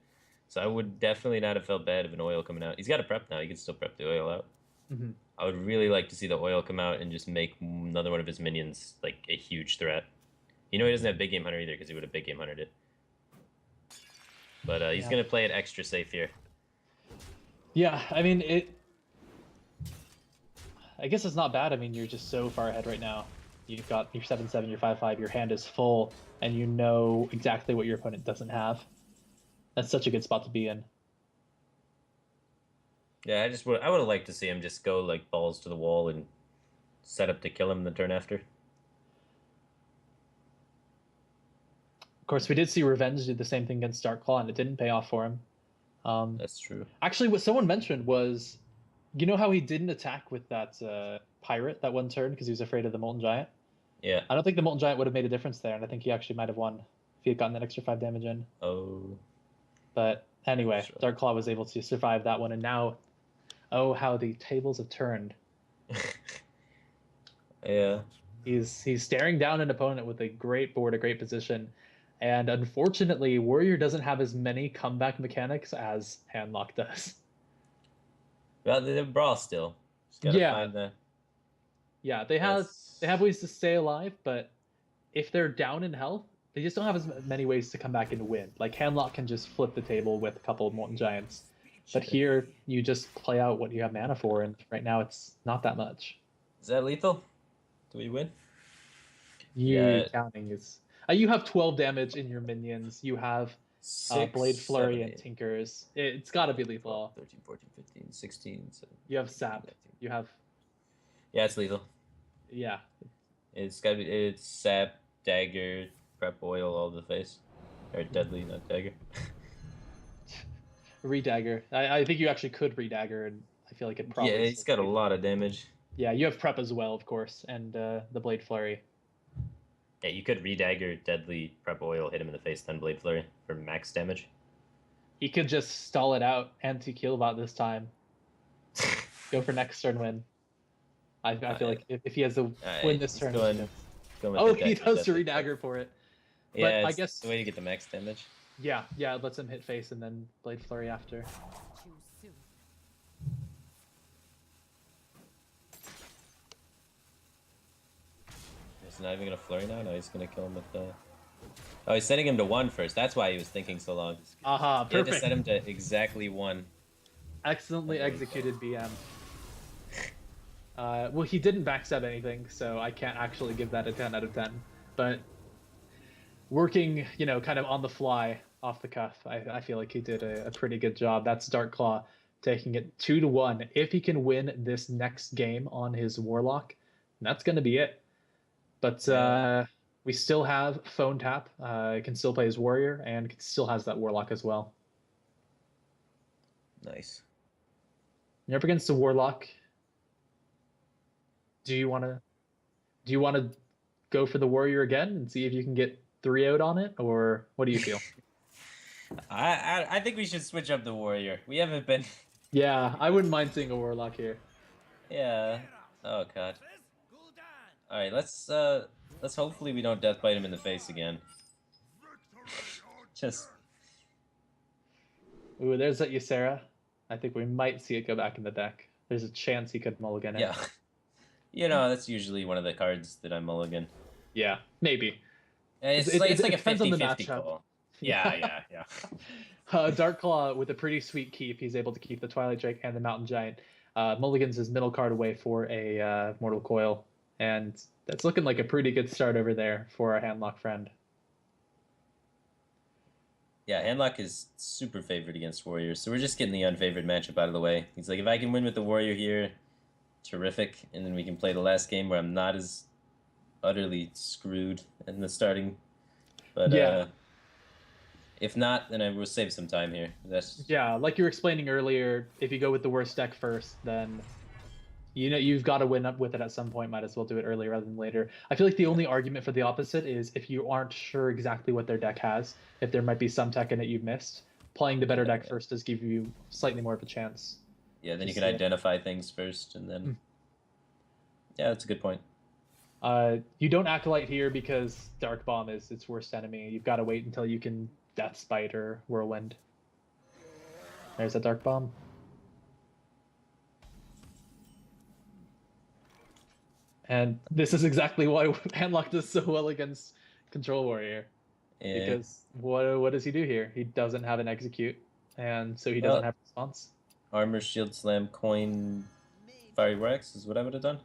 So I would definitely not have felt bad if an oil coming out. He's got a prep now. He can still prep the oil out. Mm-hmm. I would really like to see the oil come out and just make another one of his minions like a huge threat. You know, he doesn't have Big Game Hunter either because he would have Big Game Huntered it. But he's gonna play it extra safe here. Yeah, I mean I guess it's not bad. I mean, you're just so far ahead right now. You've got your 7/7, your 5/5, your hand is full, and you know exactly what your opponent doesn't have. That's such a good spot to be in. Yeah, I would have liked to see him just go like balls to the wall and set up to kill him the turn after. Of course, we did see Revenge do the same thing against DarkClaw, and it didn't pay off for him. That's true. Actually, what someone mentioned was, you know how he didn't attack with that pirate that one turn because he was afraid of the Molten Giant? Yeah. I don't think the Molten Giant would have made a difference there, and I think he actually might have won if he had gotten that extra 5 damage in. Oh. But anyway, Sure. DarkClaw was able to survive that one, and now, oh, how the tables have turned. Yeah. He's staring down an opponent with a great board, a great position, and unfortunately, Warrior doesn't have as many comeback mechanics as Handlock does. Well, they're BrawL still. Just gotta Yeah, find the. yeah, they have ways to stay alive, but if they're down in health, they just don't have as many ways to come back and win. Like Handlock can just flip the table with a couple of Molten Giants, but here you just play out what you have mana for, and right now it's not that much. Is that lethal? Do we win? You counting is you have 12 damage in your minions. You have 6, Blade Flurry 7, and Tinkers. It's got to be 12, lethal. 13, 14, 15, 16, 17, You have Sap. 19. You have Yeah, it's lethal. yeah. It's gotta be. It's Sap, Dagger, Prep Oil, all over the face. Or Deadly, not Dagger. Redagger. I think you actually could Redagger, and I feel like it probably. Yeah, he's got a lot of damage. Yeah, you have Prep as well, of course, and the Blade Flurry. Yeah, you could Redagger, Deadly, Prep Oil, hit him in the face, then Blade Flurry for max damage. He could just stall it out, anti-Keelbot this time. Go for next turn win. I feel like if he has to win this turn, he does to Redagger for it. Yeah, but I guess the way to get the max damage. Yeah, it lets him hit face and then Blade Flurry after. He's not even gonna flurry now. No, he's gonna kill him with the. Oh, he's setting him to 1 first. That's why he was thinking so long. Aha, perfect. He had to set him to exactly 1. Excellently executed BM. Well, he didn't backstab anything, so I can't actually give that a 10 out of 10. But working, kind of on the fly, off the cuff, I feel like he did a pretty good job. That's DarkClaw taking it 2-1. If he can win this next game on his Warlock, that's going to be it. But we still have Phonetap. Can still play his Warrior and still has that Warlock as well. Nice. You're up against a Warlock. Do you want to go for the Warrior again and see if you can get 3 out on it, or what do you feel? I think we should switch up the Warrior. We haven't been. Yeah, I wouldn't mind seeing a Warlock here. Yeah. Oh god. All right, let's hopefully we don't death bite him in the face again. Just. Ooh, there's that Ysera. I think we might see it go back in the deck. There's a chance he could mulligan it. Yeah. That's usually one of the cards that I mulligan. Yeah, maybe. It's like a 50-50 call. Yeah. DarkClaw with a pretty sweet keep. He's able to keep the Twilight Drake and the Mountain Giant. Mulligans his middle card away for a Mortal Coil. And that's looking like a pretty good start over there for our Handlock friend. Yeah, Handlock is super favored against Warriors, so we're just getting the unfavored matchup out of the way. He's like, if I can win with the Warrior here, terrific, and then we can play the last game where I'm not as utterly screwed in the starting. But yeah. If not, then I will save some time here. Yeah, like you were explaining earlier, if you go with the worst deck first, then you've got to win up with it at some point. Might as well do it earlier rather than later. I feel like the only argument for the opposite is if you aren't sure exactly what their deck has, if there might be some tech in it you've missed, playing the better deck first does give you slightly more of a chance. Yeah, then you can identify things first, and then... Yeah, that's a good point. You don't Acolyte here because Dark Bomb is its worst enemy. You've got to wait until you can Death Spite or Whirlwind. There's a Dark Bomb. And this is exactly why Handlock does so well against Control Warrior. Yeah. Because what does he do here? He doesn't have an execute, and so he doesn't have response. Armor, Shield Slam, Coin, Fiery Wax is what I would have done.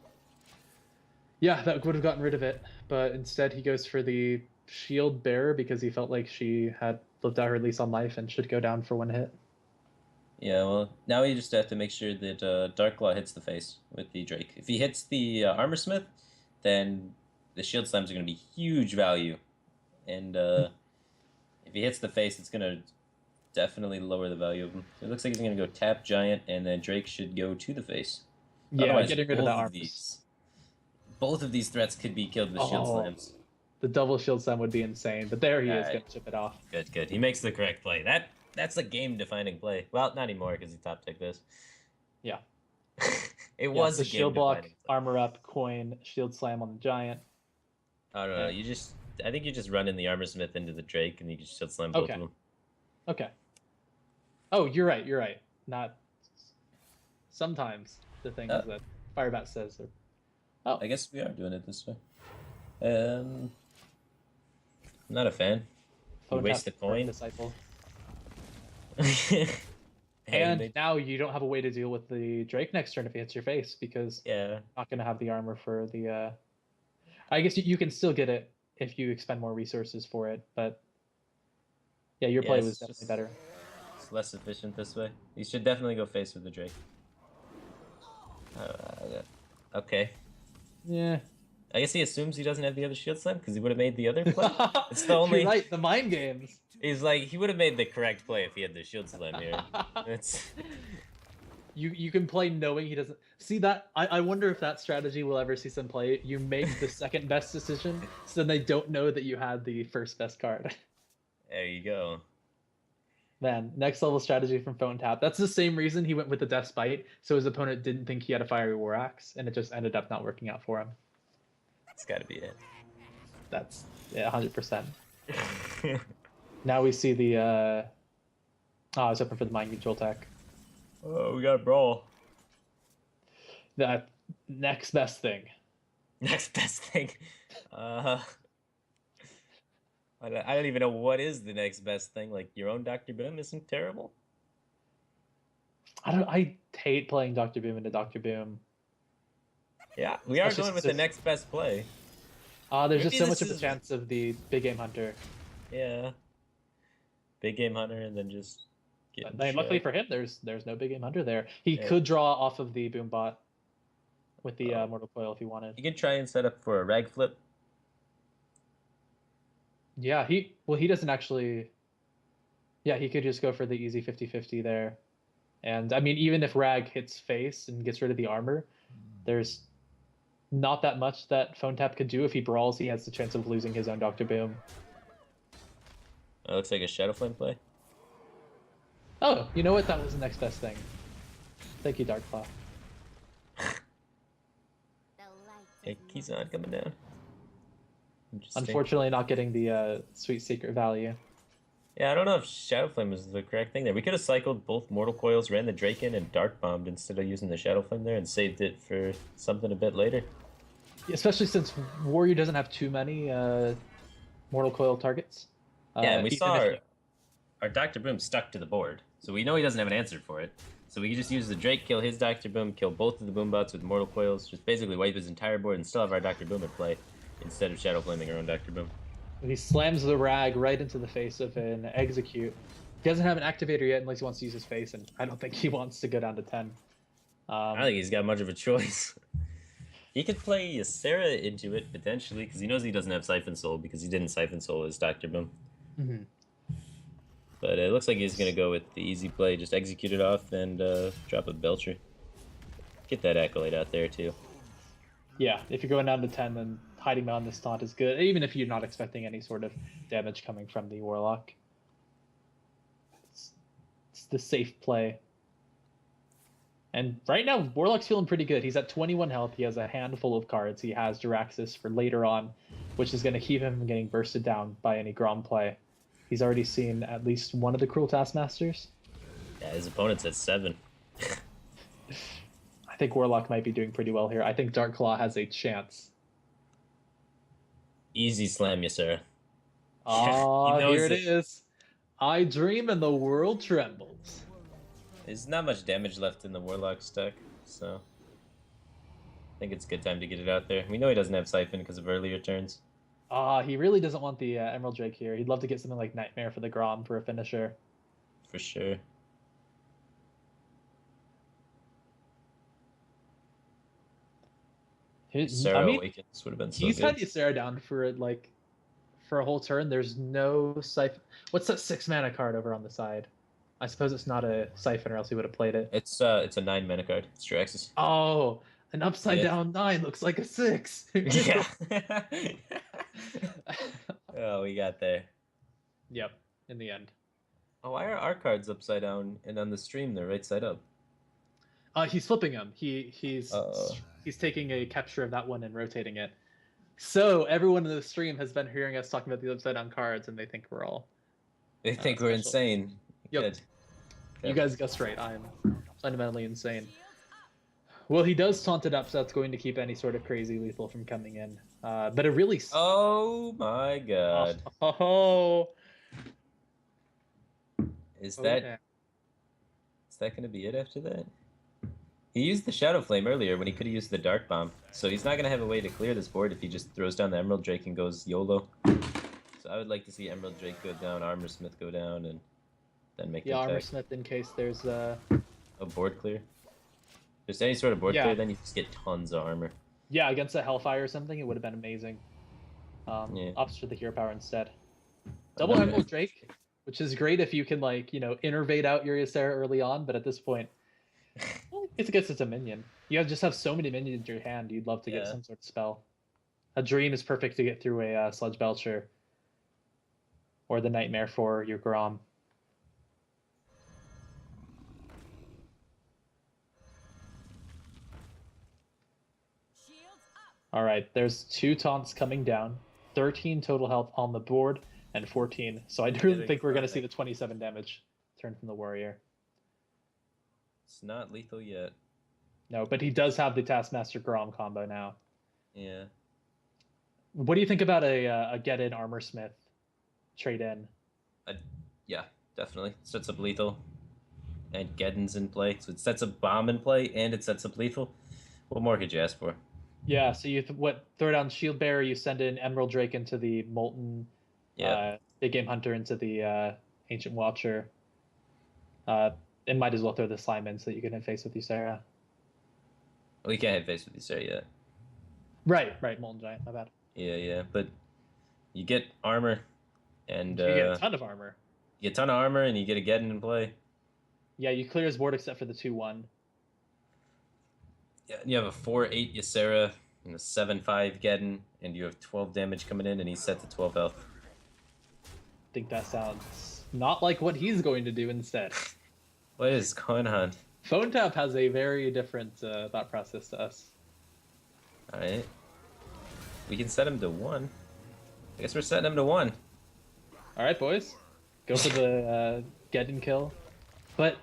Yeah, that would have gotten rid of it, but instead he goes for the Shield Bearer because he felt like she had lived out her lease on life and should go down for 1 hit. Yeah, well, now we just have to make sure that DarkClaw hits the face with the Drake. If he hits the Armor Smith, then the Shield Slams are going to be huge value. And if he hits the face, it's going to definitely lower the value of him. It looks like he's going to go tap Giant, and then Drake should go to the face. Yeah, Otherwise, getting rid of the armors. both of these threats could be killed with shield Oh, slams. the double shield slam would be insane, but there he is Alright. going to chip it off. Good, good. He makes the correct play. That's a game-defining play. Well, not anymore because he top ticked this. Yeah. It was the a shield block, game-defining play. armor up, coin, shield slam on the Giant. I don't know. I think you just run in the Armor Smith into the Drake and you just shield slam both of them. Okay. Oh, you're right. You're right. Not sometimes the things that Firebat says. I guess we are doing it this way. I'm not a fan. You waste the coin. Disciple. And now you don't have a way to deal with the Drake next turn if he hits your face because you're not going to have the armor for the. I guess you can still get it if you expend more resources for it, but yeah, your play was definitely better. It's less efficient this way. You should definitely go face with the Drake. Okay. Yeah. I guess he assumes he doesn't have the other shield slam because he would have made the other play. It's the only. You're right. The mind games. He's like he would have made the correct play if he had the shield slam here. It's. You can play knowing he doesn't see that. I wonder if that strategy will ever see some play. You make the second best decision, so then they don't know that you had the first best card. There you go. Man, next level strategy from Phonetap. That's the same reason he went with the Death Bite, so his opponent didn't think he had a Fiery War Axe, and it just ended up not working out for him. That's got to be it. That's 100%. Now we see the. I was hoping for the Mind Control tech. Oh, we got BrawL. That next best thing. Next best thing. I don't even know what is the next best thing. Like your own Dr. Boom isn't terrible. I hate playing Dr. Boom into Dr. Boom. Yeah, we are going with the next best play. There's just so much of a chance of the Big Game Hunter. Yeah. Big Game Hunter and then just luckily for him, there's no Big Game Hunter there. He could draw off of the Boom Bot with the Mortal Coil if he wanted. You can try and set up for a Rag Flip. Yeah, he doesn't actually. Yeah, he could just go for the easy 50-50 there. And I mean, even if Rag hits face and gets rid of the armor, there's not that much that Phonetap could do. If he brawls, he has the chance of losing his own Dr. Boom. It looks like a Shadow Flame play. Oh, you know what? That was the next best thing. Thank you, DarkClaw. Hey, Kizan coming down. Unfortunately, not getting the sweet secret value. Yeah, I don't know if Shadow Flame was the correct thing there. We could have cycled both Mortal Coils, ran the Drake in, and Dark Bombed instead of using the Shadow Flame there and saved it for something a bit later. Especially since Warrior doesn't have too many Mortal Coil targets. Yeah, and we saw our Dr. Boom stuck to the board, so we know he doesn't have an answer for it. So we can just use the Drake, kill his Dr. Boom, kill both of the Boom Bots with Mortal Coils, just basically wipe his entire board and still have our Dr. Boom at play instead of Shadow Flaming our own Dr. Boom. He slams the Rag right into the face of an Execute. He doesn't have an activator yet unless he wants to use his face, and I don't think he wants to go down to 10. I don't think he's got much of a choice. He could play Ysera into it, potentially, because he knows he doesn't have Siphon Soul, because he didn't Siphon Soul his Dr. Boom. Mm-hmm. But it looks like he's going to go with the easy play, just execute it off and drop a Belcher. Get that Acolyte out there, too. Yeah, if you're going down to 10, then hiding behind this taunt is good, even if you're not expecting any sort of damage coming from the Warlock. It's the safe play. And right now, Warlock's feeling pretty good. He's at 21 health. He has a handful of cards. He has Jiraxis for later on, which is going to keep him from getting bursted down by any Grom play. He's already seen at least one of the Cruel Taskmasters. Yeah, his opponent's at 7. I think Warlock might be doing pretty well here. I think DarkClaw has a chance. Easy slam, yes, sir. Ah, here it is. I dream and the world trembles. There's not much damage left in the Warlock stack, so I think it's a good time to get it out there. We know he doesn't have Siphon because of earlier turns. He really doesn't want the Emerald Drake here. He'd love to get something like Nightmare for the Grom for a finisher. For sure. Awakens would have been so he's good. had Ysera down for a whole turn. There's no Siphon. What's that 6 mana card over on the side? I suppose it's not a Siphon, or else he would have played it. It's a 9 mana card. It's Jirax's. Oh, an upside Yeah. down 9 looks like a 6. Yeah. Oh, we got there. Yep, in the end. Oh, why are our cards upside down and on the stream they're right side up? He's flipping them. He's Uh-oh. taking a capture of that one and rotating it. So everyone in the stream has been hearing us talking about the upside down cards, and they think we're all. They think we're special. insane. Yep. Good. You guys guessed right. I am fundamentally insane. Well, he does taunt it up, so that's going to keep any sort of crazy lethal from coming in. But it really. Oh my god. Oh. Is that going to be it after that? He used the Shadow Flame earlier when he could have used the Dark Bomb. So he's not going to have a way to clear this board if he just throws down the Emerald Drake and goes YOLO. So I would like to see Emerald Drake go down, Armor Smith go down, and then make the attack. Armor Smith in case there's a board clear. Just any sort of board clear, then you just get tons of armor. Yeah, against a Hellfire or something, it would have been amazing. Opts for the hero power instead. Double Emerald Drake, which is great if you can, like, innervate out your Ysera early on, but at this point, it's against it's a minion. You just have so many minions in your hand, you'd love to get some sort of spell. A Dream is perfect to get through a Sludge Belcher. Or the Nightmare for your Grom. Alright, there's 2 taunts coming down. 13 total health on the board, and 14. So I do think we're going to see the 27 damage turn from the Warrior. It's not lethal yet. No, but he does have the Taskmaster Grom combo now. Yeah. What do you think about a get-in Armor Smith trade-in? Yeah, definitely. Sets up lethal. And Geddon's in play. So it sets up Bomb in play, and it sets up lethal. What more could you ask for? Yeah, so you throw down Shield Bearer, you send in Emerald Drake into the Molten, Big Game Hunter into the Ancient Watcher. It might as well throw the Slime in so that you can hit face with Ysera. Well, you can't hit face with Ysera yet. Right, Molten Giant, my bad. Yeah, but you get armor, and you get a ton of armor. You get a ton of armor, and you get a Geddon in play. Yeah, you clear his board except for the 2/1. Yeah, you have a 4/8 Ysera and a 7/5 Geddon, and you have 12 damage coming in, and he's set to 12 health. I think that sounds not like what he's going to do instead. What is going on? Phonetap has a very different thought process to us. Alright. We can set him to 1. I guess we're setting him to 1. Alright, boys. Go for the Geddon kill. But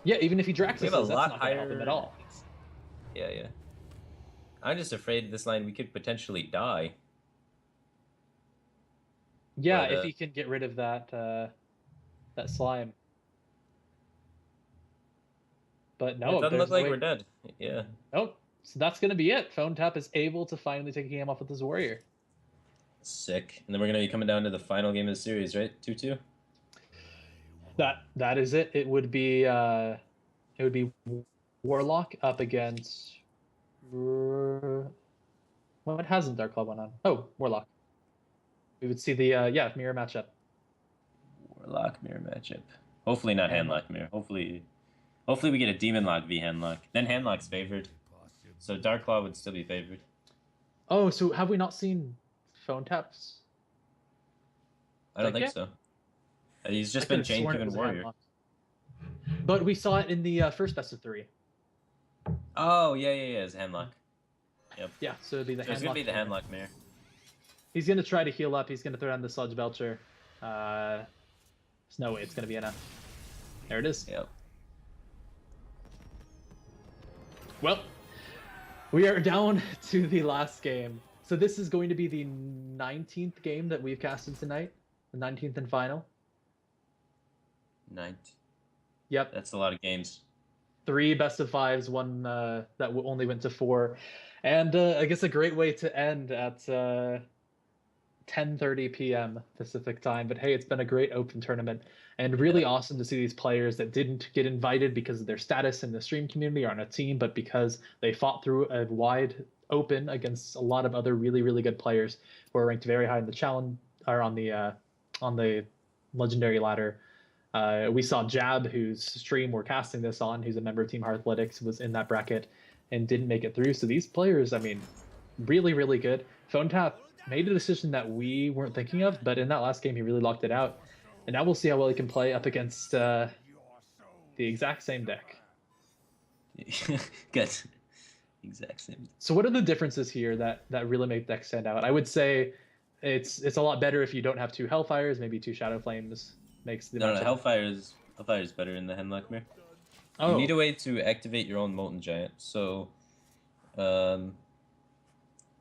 yeah, even if he Draxes, that's not going to help him at all. Yeah. I'm just afraid this line we could potentially die. Yeah, but, if he can get rid of that that slime. But no, it doesn't look like we're dead. Yeah. Nope. So that's going to be it. Phonetap is able to finally take a game off with this Warrior. Sick. And then we're going to be coming down to the final game of the series, right? 2-2? That is it. It would be Warlock up against what hasn't DarkClaw went on? Oh, Warlock. We would see the mirror matchup. Warlock mirror matchup. Hopefully not Handlock mirror. Hopefully we get a Demon Lock v Handlock. Then Handlock's favored. So DarkClaw would still be favored. Oh, so have we not seen Phonetap's? I don't think so. He's just been chain given Warrior. But we saw it in the first best of 3. Oh, yeah, it's Handlock. Yep. Yeah, so it'd be the Handlock. It's going to be the Handlock mirror. He's going to try to heal up. He's going to throw down the Sludge Belcher. There's no way it's going to be enough. There it is. Yep. Well, we are down to the last game. So this is going to be the 19th game that we've casted tonight. The 19th and final. 9th. Yep. That's a lot of games. 3 best of 5s, 1 that only went to 4. And I guess a great way to end at 10:30 p.m. Pacific time. But hey, it's been a great open tournament and really awesome to see these players that didn't get invited because of their status in the stream community or on a team, but because they fought through a wide open against a lot of other really, really good players who are ranked very high in the challenge or on the legendary ladder. We saw Jab, whose stream we're casting this on, who's a member of Team Hearthlytics, was in that bracket and didn't make it through. So these players, I mean, really, really good. Phonetap made a decision that we weren't thinking of, but in that last game, he really locked it out. And now we'll see how well he can play up against the exact same deck. Good. Exact same. So what are the differences here that really make decks stand out? I would say it's a lot better if you don't have two Hellfires, maybe two Shadow Flames makes the No, Hellfire is better in the Hemlock Mirror. Oh. You need a way to activate your own Molten Giant. So, they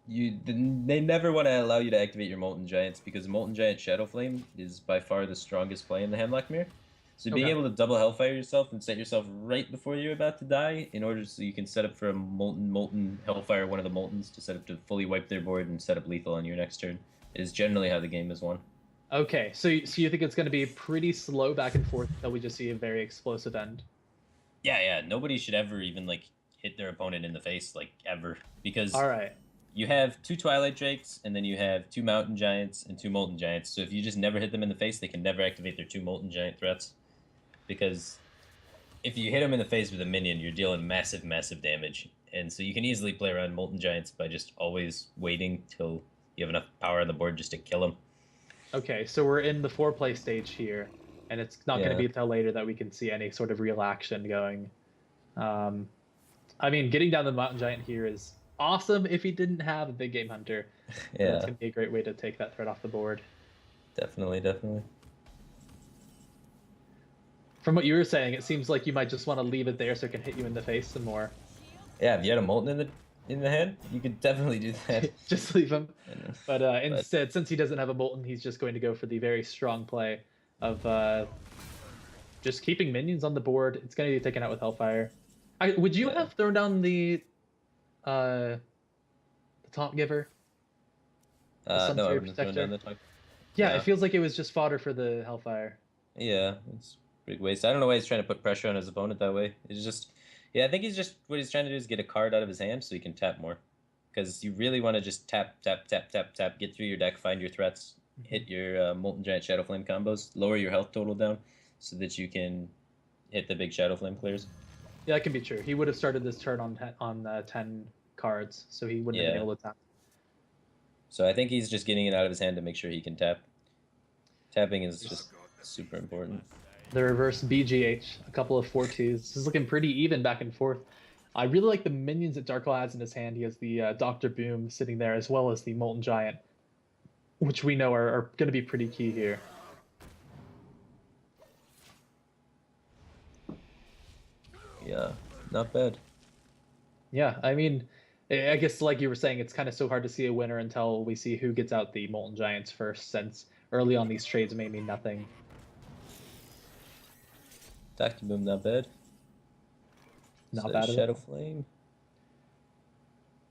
never want to allow you to activate your Molten Giants because Molten Giant Shadow Flame is by far the strongest play in the Hemlock Mirror. So being able to double Hellfire yourself and set yourself right before you're about to die, in order so you can set up for a Molten Hellfire, one of the Moltens, to set up to fully wipe their board and set up lethal on your next turn, is generally how the game is won. Okay, so you think it's going to be pretty slow back and forth until we just see a very explosive end? Yeah. Nobody should ever even like hit their opponent in the face, like ever, because all right, you have two Twilight Drakes and then you have two Mountain Giants and two Molten Giants. So if you just never hit them in the face, they can never activate their two Molten Giant threats. Because if you hit them in the face with a minion, you're dealing massive, massive damage. And so you can easily play around Molten Giants by just always waiting till you have enough power on the board just to kill them. Okay, so we're in the foreplay stage here, and it's not going to be until later that we can see any sort of real action going. I mean, getting down the Mountain Giant here is awesome if he didn't have a Big Game Hunter. Yeah. That's going to be a great way to take that threat off the board. Definitely. From what you were saying, it seems like you might just want to leave it there so it can hit you in the face some more. Yeah, if you had a Molten in the hand, you could definitely do that. Just leave him. But instead, since he doesn't have a Molten, he's just going to go for the very strong play of just keeping minions on the board. It's going to be taken out with Hellfire. Would you have thrown down the Taunt Giver? No, I wouldn't have thrown down the Taunt. Yeah, it feels like it was just fodder for the Hellfire. Yeah, it's big waste. I don't know why he's trying to put pressure on his opponent that way. It's just, I think what he's trying to do is get a card out of his hand so he can tap more. Because you really want to just tap, get through your deck, find your threats, hit your Molten Giant Shadow Flame combos, lower your health total down so that you can hit the big Shadow Flame clears. Yeah, that can be true. He would have started this turn on 10 cards, so he wouldn't have been able to tap. So I think he's just getting it out of his hand to make sure he can tap. Tapping is just super important. The reverse BGH, a couple of 4-2s. This is looking pretty even back and forth. I really like the minions that DarkClaw has in his hand. He has the Dr. Boom sitting there, as well as the Molten Giant, which we know are going to be pretty key here. Yeah, not bad. Yeah, I mean, I guess like you were saying, it's kind of so hard to see a winner until we see who gets out the Molten Giants first, since early on these trades may mean nothing. Dr. Boom, not bad. Not bad. Shadow Flame.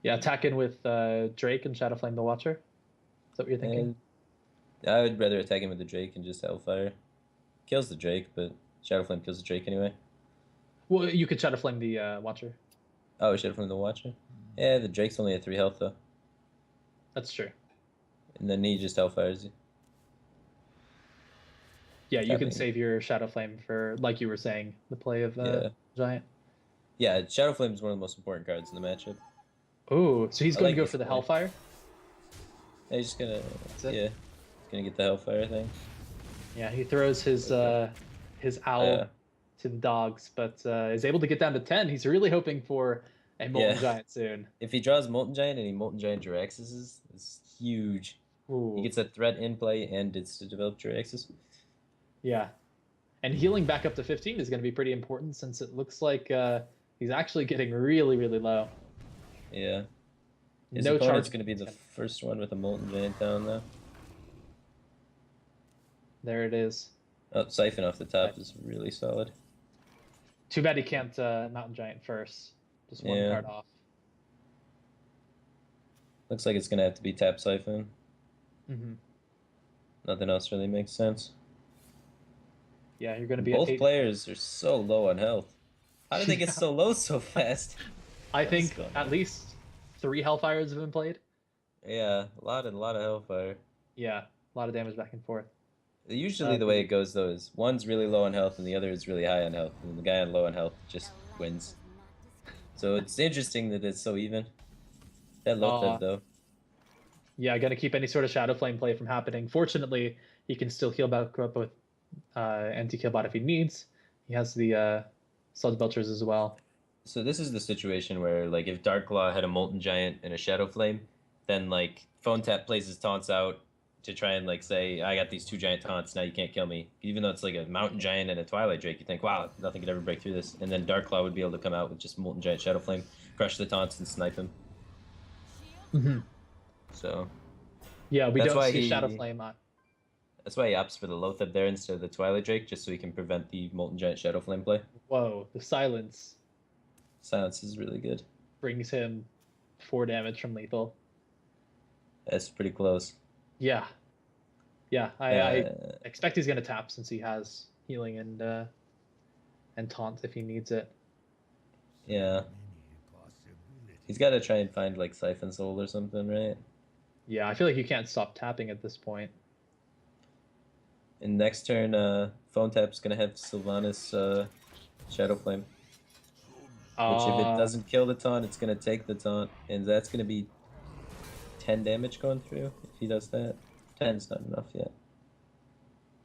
Yeah, attack in with Drake and Shadow Flame the Watcher. Is that what you're thinking? And I would rather attack him with the Drake and just Hellfire. Kills the Drake, but Shadow Flame kills the Drake anyway. Well, you could Shadow Flame the Watcher. Oh, Shadow Flame the Watcher? Yeah, the Drake's only at 3 health though. That's true. And then he just Hellfires you. Yeah, you can save your Shadow Flame for, like you were saying, the play of Giant. Yeah, Shadow Flame is one of the most important cards in the matchup. Oh, so he's going to go for the Hellfire? Yeah, he's just gonna, he's gonna get the Hellfire thing. Yeah, he throws his owl to the dogs, but is able to get down to 10. He's really hoping for a Molten Giant soon. If he draws Molten Giant and he Molten Giant Jiraxes, it's huge. Ooh. He gets a threat in play and it's to develop Jiraxes. Yeah, and healing back up to 15 is going to be pretty important since it looks like he's actually getting really, really low. Yeah. His opponent's going to be the first one with a Molten Giant down, though. There it is. Oh, Siphon off the top is really solid. Too bad he can't Mountain Giant first. Just one card off. Looks like it's going to have to be tap Siphon. Mm-hmm. Nothing else really makes sense. Yeah, you're going to be both players are so low on health. How did they get so low so fast? I think at least 3 Hellfires have been played. Yeah, a lot of Hellfire. Yeah, a lot of damage back and forth. Usually the way it goes though is one's really low on health and the other is really high on health, and the guy on low on health just wins. So it's interesting that it's so even. That Lotheb though. Yeah, I gotta keep any sort of Shadow Flame play from happening. Fortunately, he can still heal back up with anti-kill bot if he needs. He has the Sludge Belchers as well. So this is the situation where, like, if DarkClaw had a Molten Giant and a Shadow Flame, then, like, Phonetap plays his taunts out to try and, like, say, I got these 2 giant taunts, now you can't kill me. Even though it's, like, a Mountain Giant and a Twilight Drake, you think, wow, nothing could ever break through this. And then DarkClaw would be able to come out with just Molten Giant Shadow Flame, crush the taunts, and snipe him. Mm-hmm. So... yeah, we don't see Shadow Flame on. That's why he opts for the Lotheb there instead of the Twilight Drake, just so he can prevent the Molten Giant Shadow Flame play. Whoa, the silence. Silence is really good. Brings him 4 damage from lethal. That's pretty close. Yeah. Yeah, I expect he's going to tap since he has healing and taunt if he needs it. Yeah. He's got to try and find, like, Siphon Soul or something, right? Yeah, I feel like you can't stop tapping at this point. And next turn, Phonetap's going to have Sylvanas Shadow Flame. Which, if it doesn't kill the taunt, it's going to take the taunt. And that's going to be 10 damage going through if he does that. 10's not enough yet.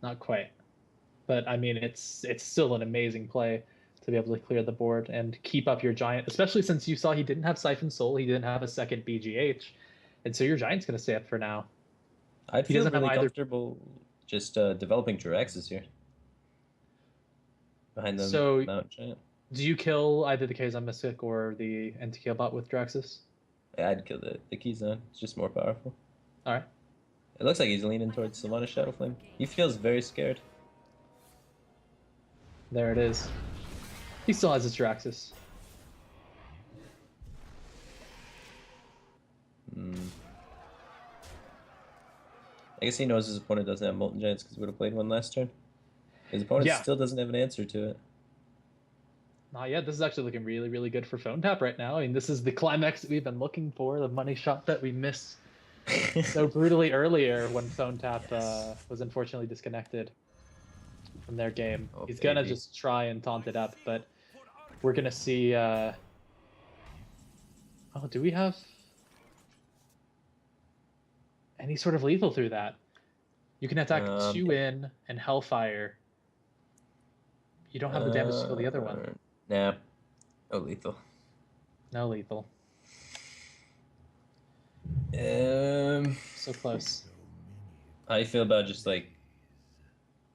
Not quite. But, I mean, it's still an amazing play to be able to clear the board and keep up your Giant. Especially since you saw he didn't have Siphon Soul, he didn't have a second BGH. And so your Giant's going to stay up for now. I'd feel really comfortable just developing Jiraxes here. Behind the Mountain Giant. Do you kill either the Kazon Mystic or the anti-kill bot with Draxus? Yeah, I'd kill the Kazon. It's just more powerful. Alright. It looks like he's leaning towards Sylvanas Shadow Flame. He feels very scared. There it is. He still has his Draxus. I guess he knows his opponent doesn't have Molten Giants because he would have played one last turn. His opponent still doesn't have an answer to it. Not yet. This is actually looking really, really good for Phonetap right now. I mean, this is the climax that we've been looking for, the money shot that we missed so brutally earlier when Phonetap was unfortunately disconnected from their game. He's going to just try and taunt it up, but we're going to see... oh, do we have any sort of lethal through that? You can attack 2 in and Hellfire. You don't have the damage to kill the other one. Nah. No lethal. No lethal. So close. How you feel about just like...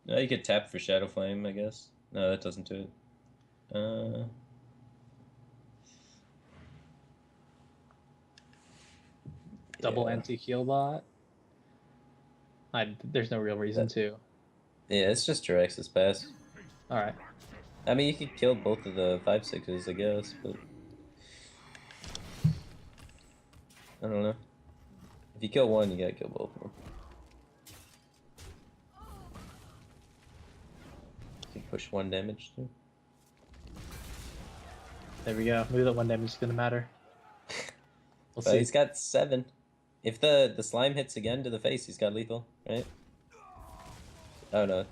No, you could tap for Shadow Flame, I guess. No, that doesn't do it. Double anti-heal bot? There's no real reason to. Yeah, it's just Jirax's pass. Alright. I mean, you could kill both of the 5/6s, I guess, but... I don't know. If you kill one, you gotta kill both of them. You can push 1 damage, too. There we go. Maybe that 1 damage is gonna matter. We'll see. He's got 7. If the slime hits again to the face, he's got lethal, right? Oh no.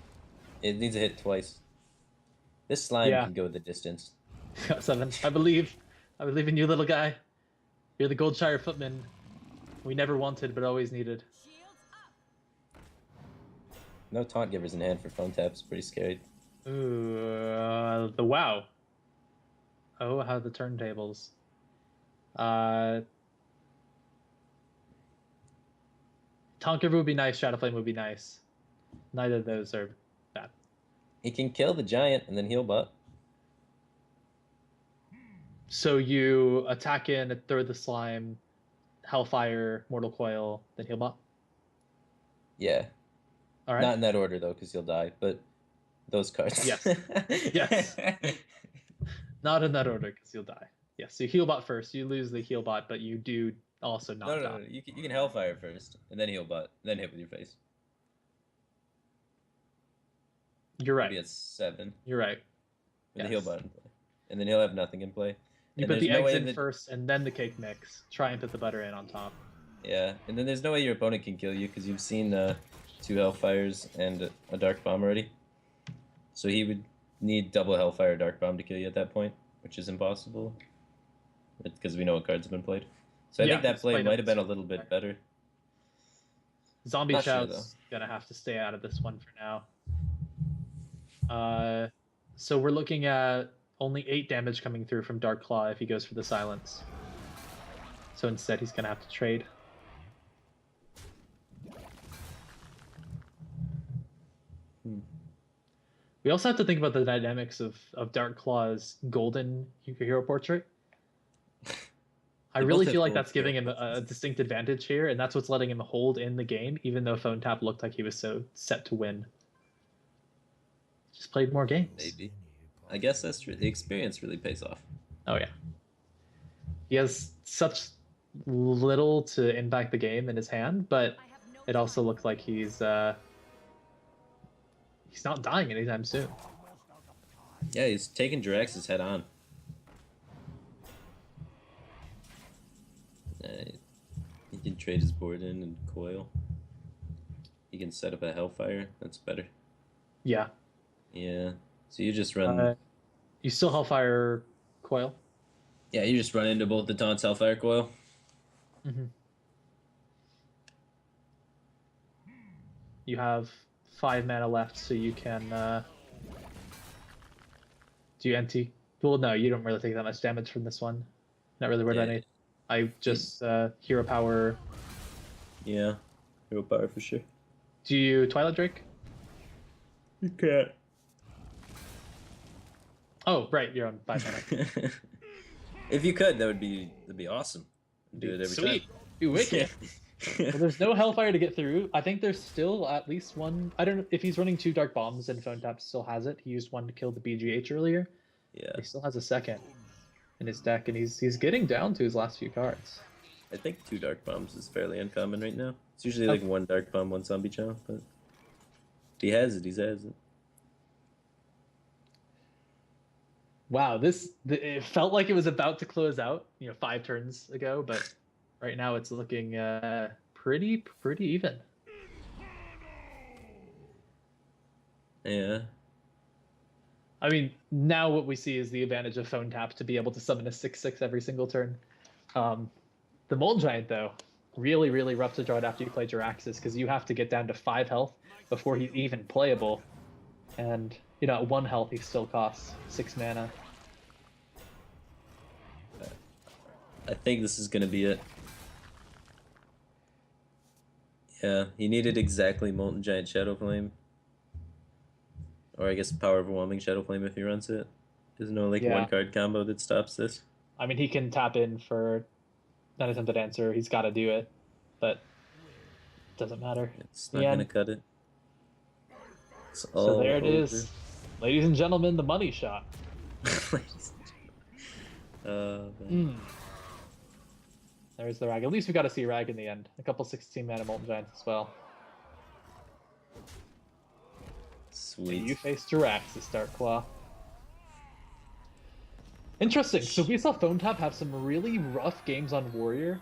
It needs to hit twice. This slime can go the distance. 7. I believe in you, little guy. You're the Goldshire footman we never wanted but always needed. No taunt givers in hand for Phonetap. It's pretty scary. Ooh, the wow. Oh, how the turntables. Taunt giver would be nice. Shadow Flame would be nice. Neither of those are bad. He can kill the giant and then heal bot. So you attack in, throw the slime, Hellfire, Mortal Coil, then heal bot? Yeah. All right. Not in that order, though, because he'll die, but those cards. Yes. Yes. Not in that order, because you'll die. Yes, so you heal bot first. You lose the heal bot, but you do also not die. No. You can Hellfire first, and then heal bot, then hit with your face. You're right. Maybe it's 7. You're right. With the heal bot in play. And then he'll have nothing in play. You put the eggs in first, and then the cake mix. Try and put the butter in on top. Yeah, and then there's no way your opponent can kill you, because you've seen 2 Hellfires and a Dark Bomb already. So he would need double Hellfire Dark Bomb to kill you at that point, which is impossible. Because we know what cards have been played. So I think that play might have been a little bit better. Zombie Shout's gonna have to stay out of this one for now. So we're looking at only 8 damage coming through from DarkClaw if he goes for the silence. So instead he's gonna have to trade. We also have to think about the dynamics of DarkClaw's golden hero portrait. I really feel like that's giving him a distinct advantage here, and that's what's letting him hold in the game, even though Phonetap looked like he was so set to win. Just played more games. Maybe. I guess that's true. The experience really pays off. Oh, yeah. He has such little to impact the game in his hand, but it also looks like he's not dying anytime soon. Yeah, he's taking Jirax's head on. He can trade his board in and coil. He can set up a Hellfire. That's better. Yeah. Yeah. So you just run... you still Hellfire coil? Yeah, you just run into both the taunts Hellfire coil. Mm-hmm. You have 5 mana left, so you can... do you NT? Well, no, you don't really take that much damage from this one. Not really worried about anything. I just hero power. Yeah, hero power for sure. Do you Twilight Drake? You can't. Oh, right, you're on 5 mana. If you could, that'd be awesome. Do it every time. Be wicked. Well, there's no Hellfire to get through. I think there's still at least one. I don't know if he's running 2 Dark Bombs and Phonetap still has it. He used one to kill the BGH earlier. Yeah. He still has a second in his deck, and he's getting down to his last few cards. I think 2 Dark Bombs is fairly uncommon right now. It's usually like 1 Dark Bomb, 1 Zombie Chow, but he has it. He has it. Wow, it felt like it was about to close out, 5 turns ago, but right now it's looking pretty even. Yeah. I mean, now what we see is the advantage of Phonetap to be able to summon a 6/6 every single turn. The Mold Giant, though, really, really rough to draw it after you play Jiraxis, because you have to get down to 5 health before he's even playable. And, at 1 health, he still costs 6 mana. I think this is going to be it. Yeah, he needed exactly Molten Giant Shadow Flame. Or I guess Power Overwhelming Shadow Flame if he runs it. There's no 1 card combo that stops this. I mean, he can tap in for not attempted answer. He's got to do it, but it doesn't matter. It's not going to cut it. So there it is. Ladies and gentlemen, the money shot. There's the Rag. At least we got to see Rag in the end. A couple 16 mana Molten Giants as well. Sweet. You face Jiraxis, DarkClaw. Interesting. So we saw Phonetap have some really rough games on Warrior,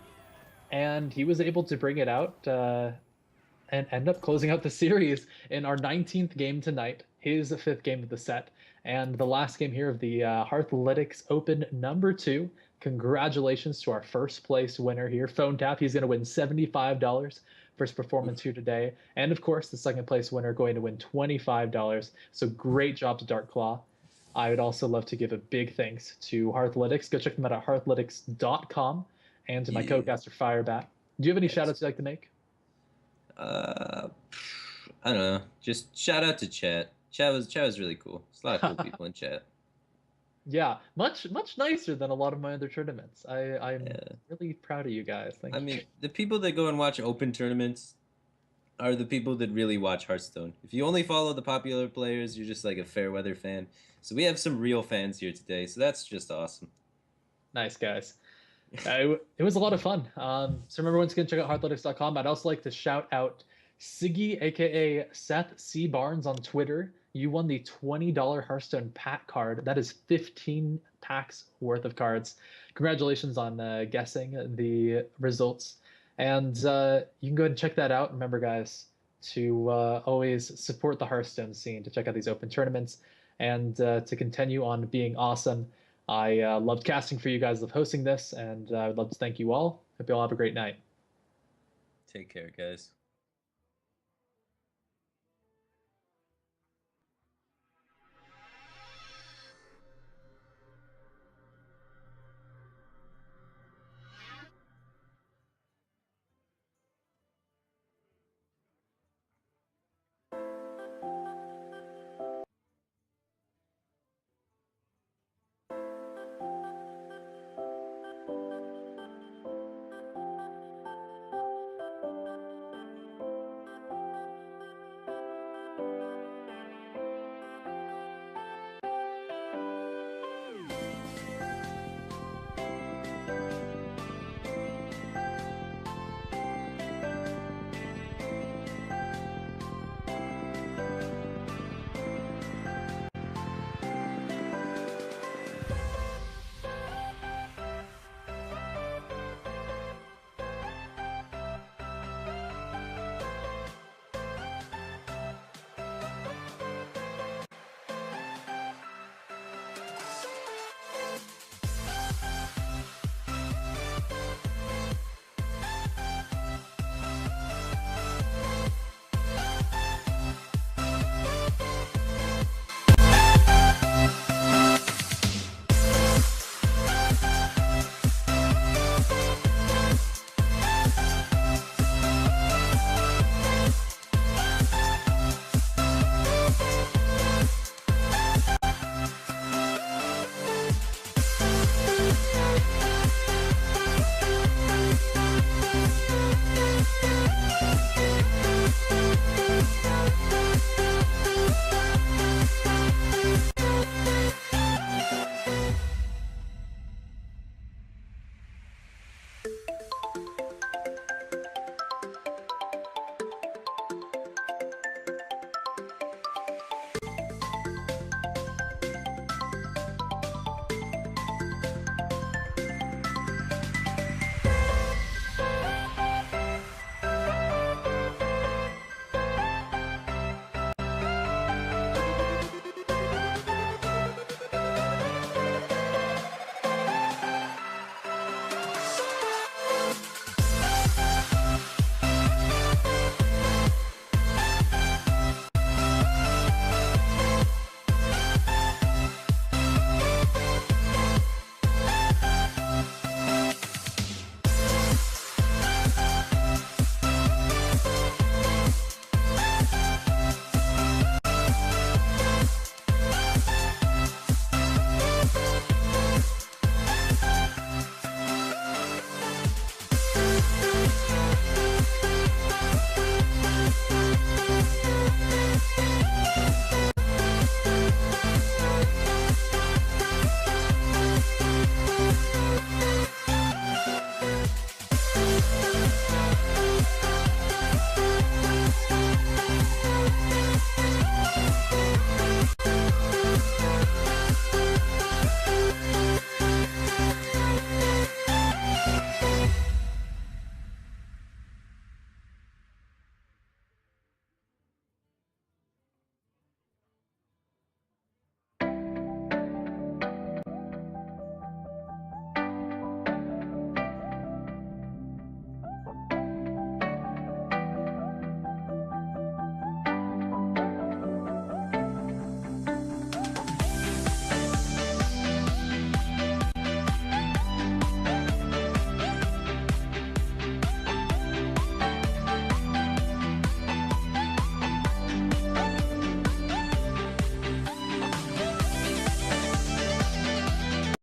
and he was able to bring it out and end up closing out the series in our 19th game tonight, his 5th game of the set, and the last game here of the Hearthlytics Open number 2. Congratulations to our first place winner here, Phonetap. He's going to win $75 for his performance here today. And of course, the second place winner going to win $25. So great job to DarkClaw. I would also love to give a big thanks to Hearthlytics. Go check them out at hearthlytics.com and to my co-caster Firebat. Do you have any shout-outs you'd like to make? I don't know. Just shout out to chat. Chat was really cool. There's a lot of cool people in chat. Yeah, much nicer than a lot of my other tournaments. I'm really proud of you guys. Thank you. I mean, the people that go and watch open tournaments are the people that really watch Hearthstone. If you only follow the popular players, you're just like a fair weather fan. So we have some real fans here today, so that's just awesome. Nice, guys. It was a lot of fun. So remember, once again, check out hearthlytics.com. I'd also like to shout out Siggy, aka Seth C. Barnes on Twitter. You won the $20 Hearthstone pack card. That is 15 packs worth of cards. Congratulations on guessing the results. And you can go ahead and check that out. Remember, guys, to always support the Hearthstone scene, to check out these open tournaments, and to continue on being awesome. I loved casting for you guys, love hosting this, and I would love to thank you all. Hope you all have a great night. Take care, guys.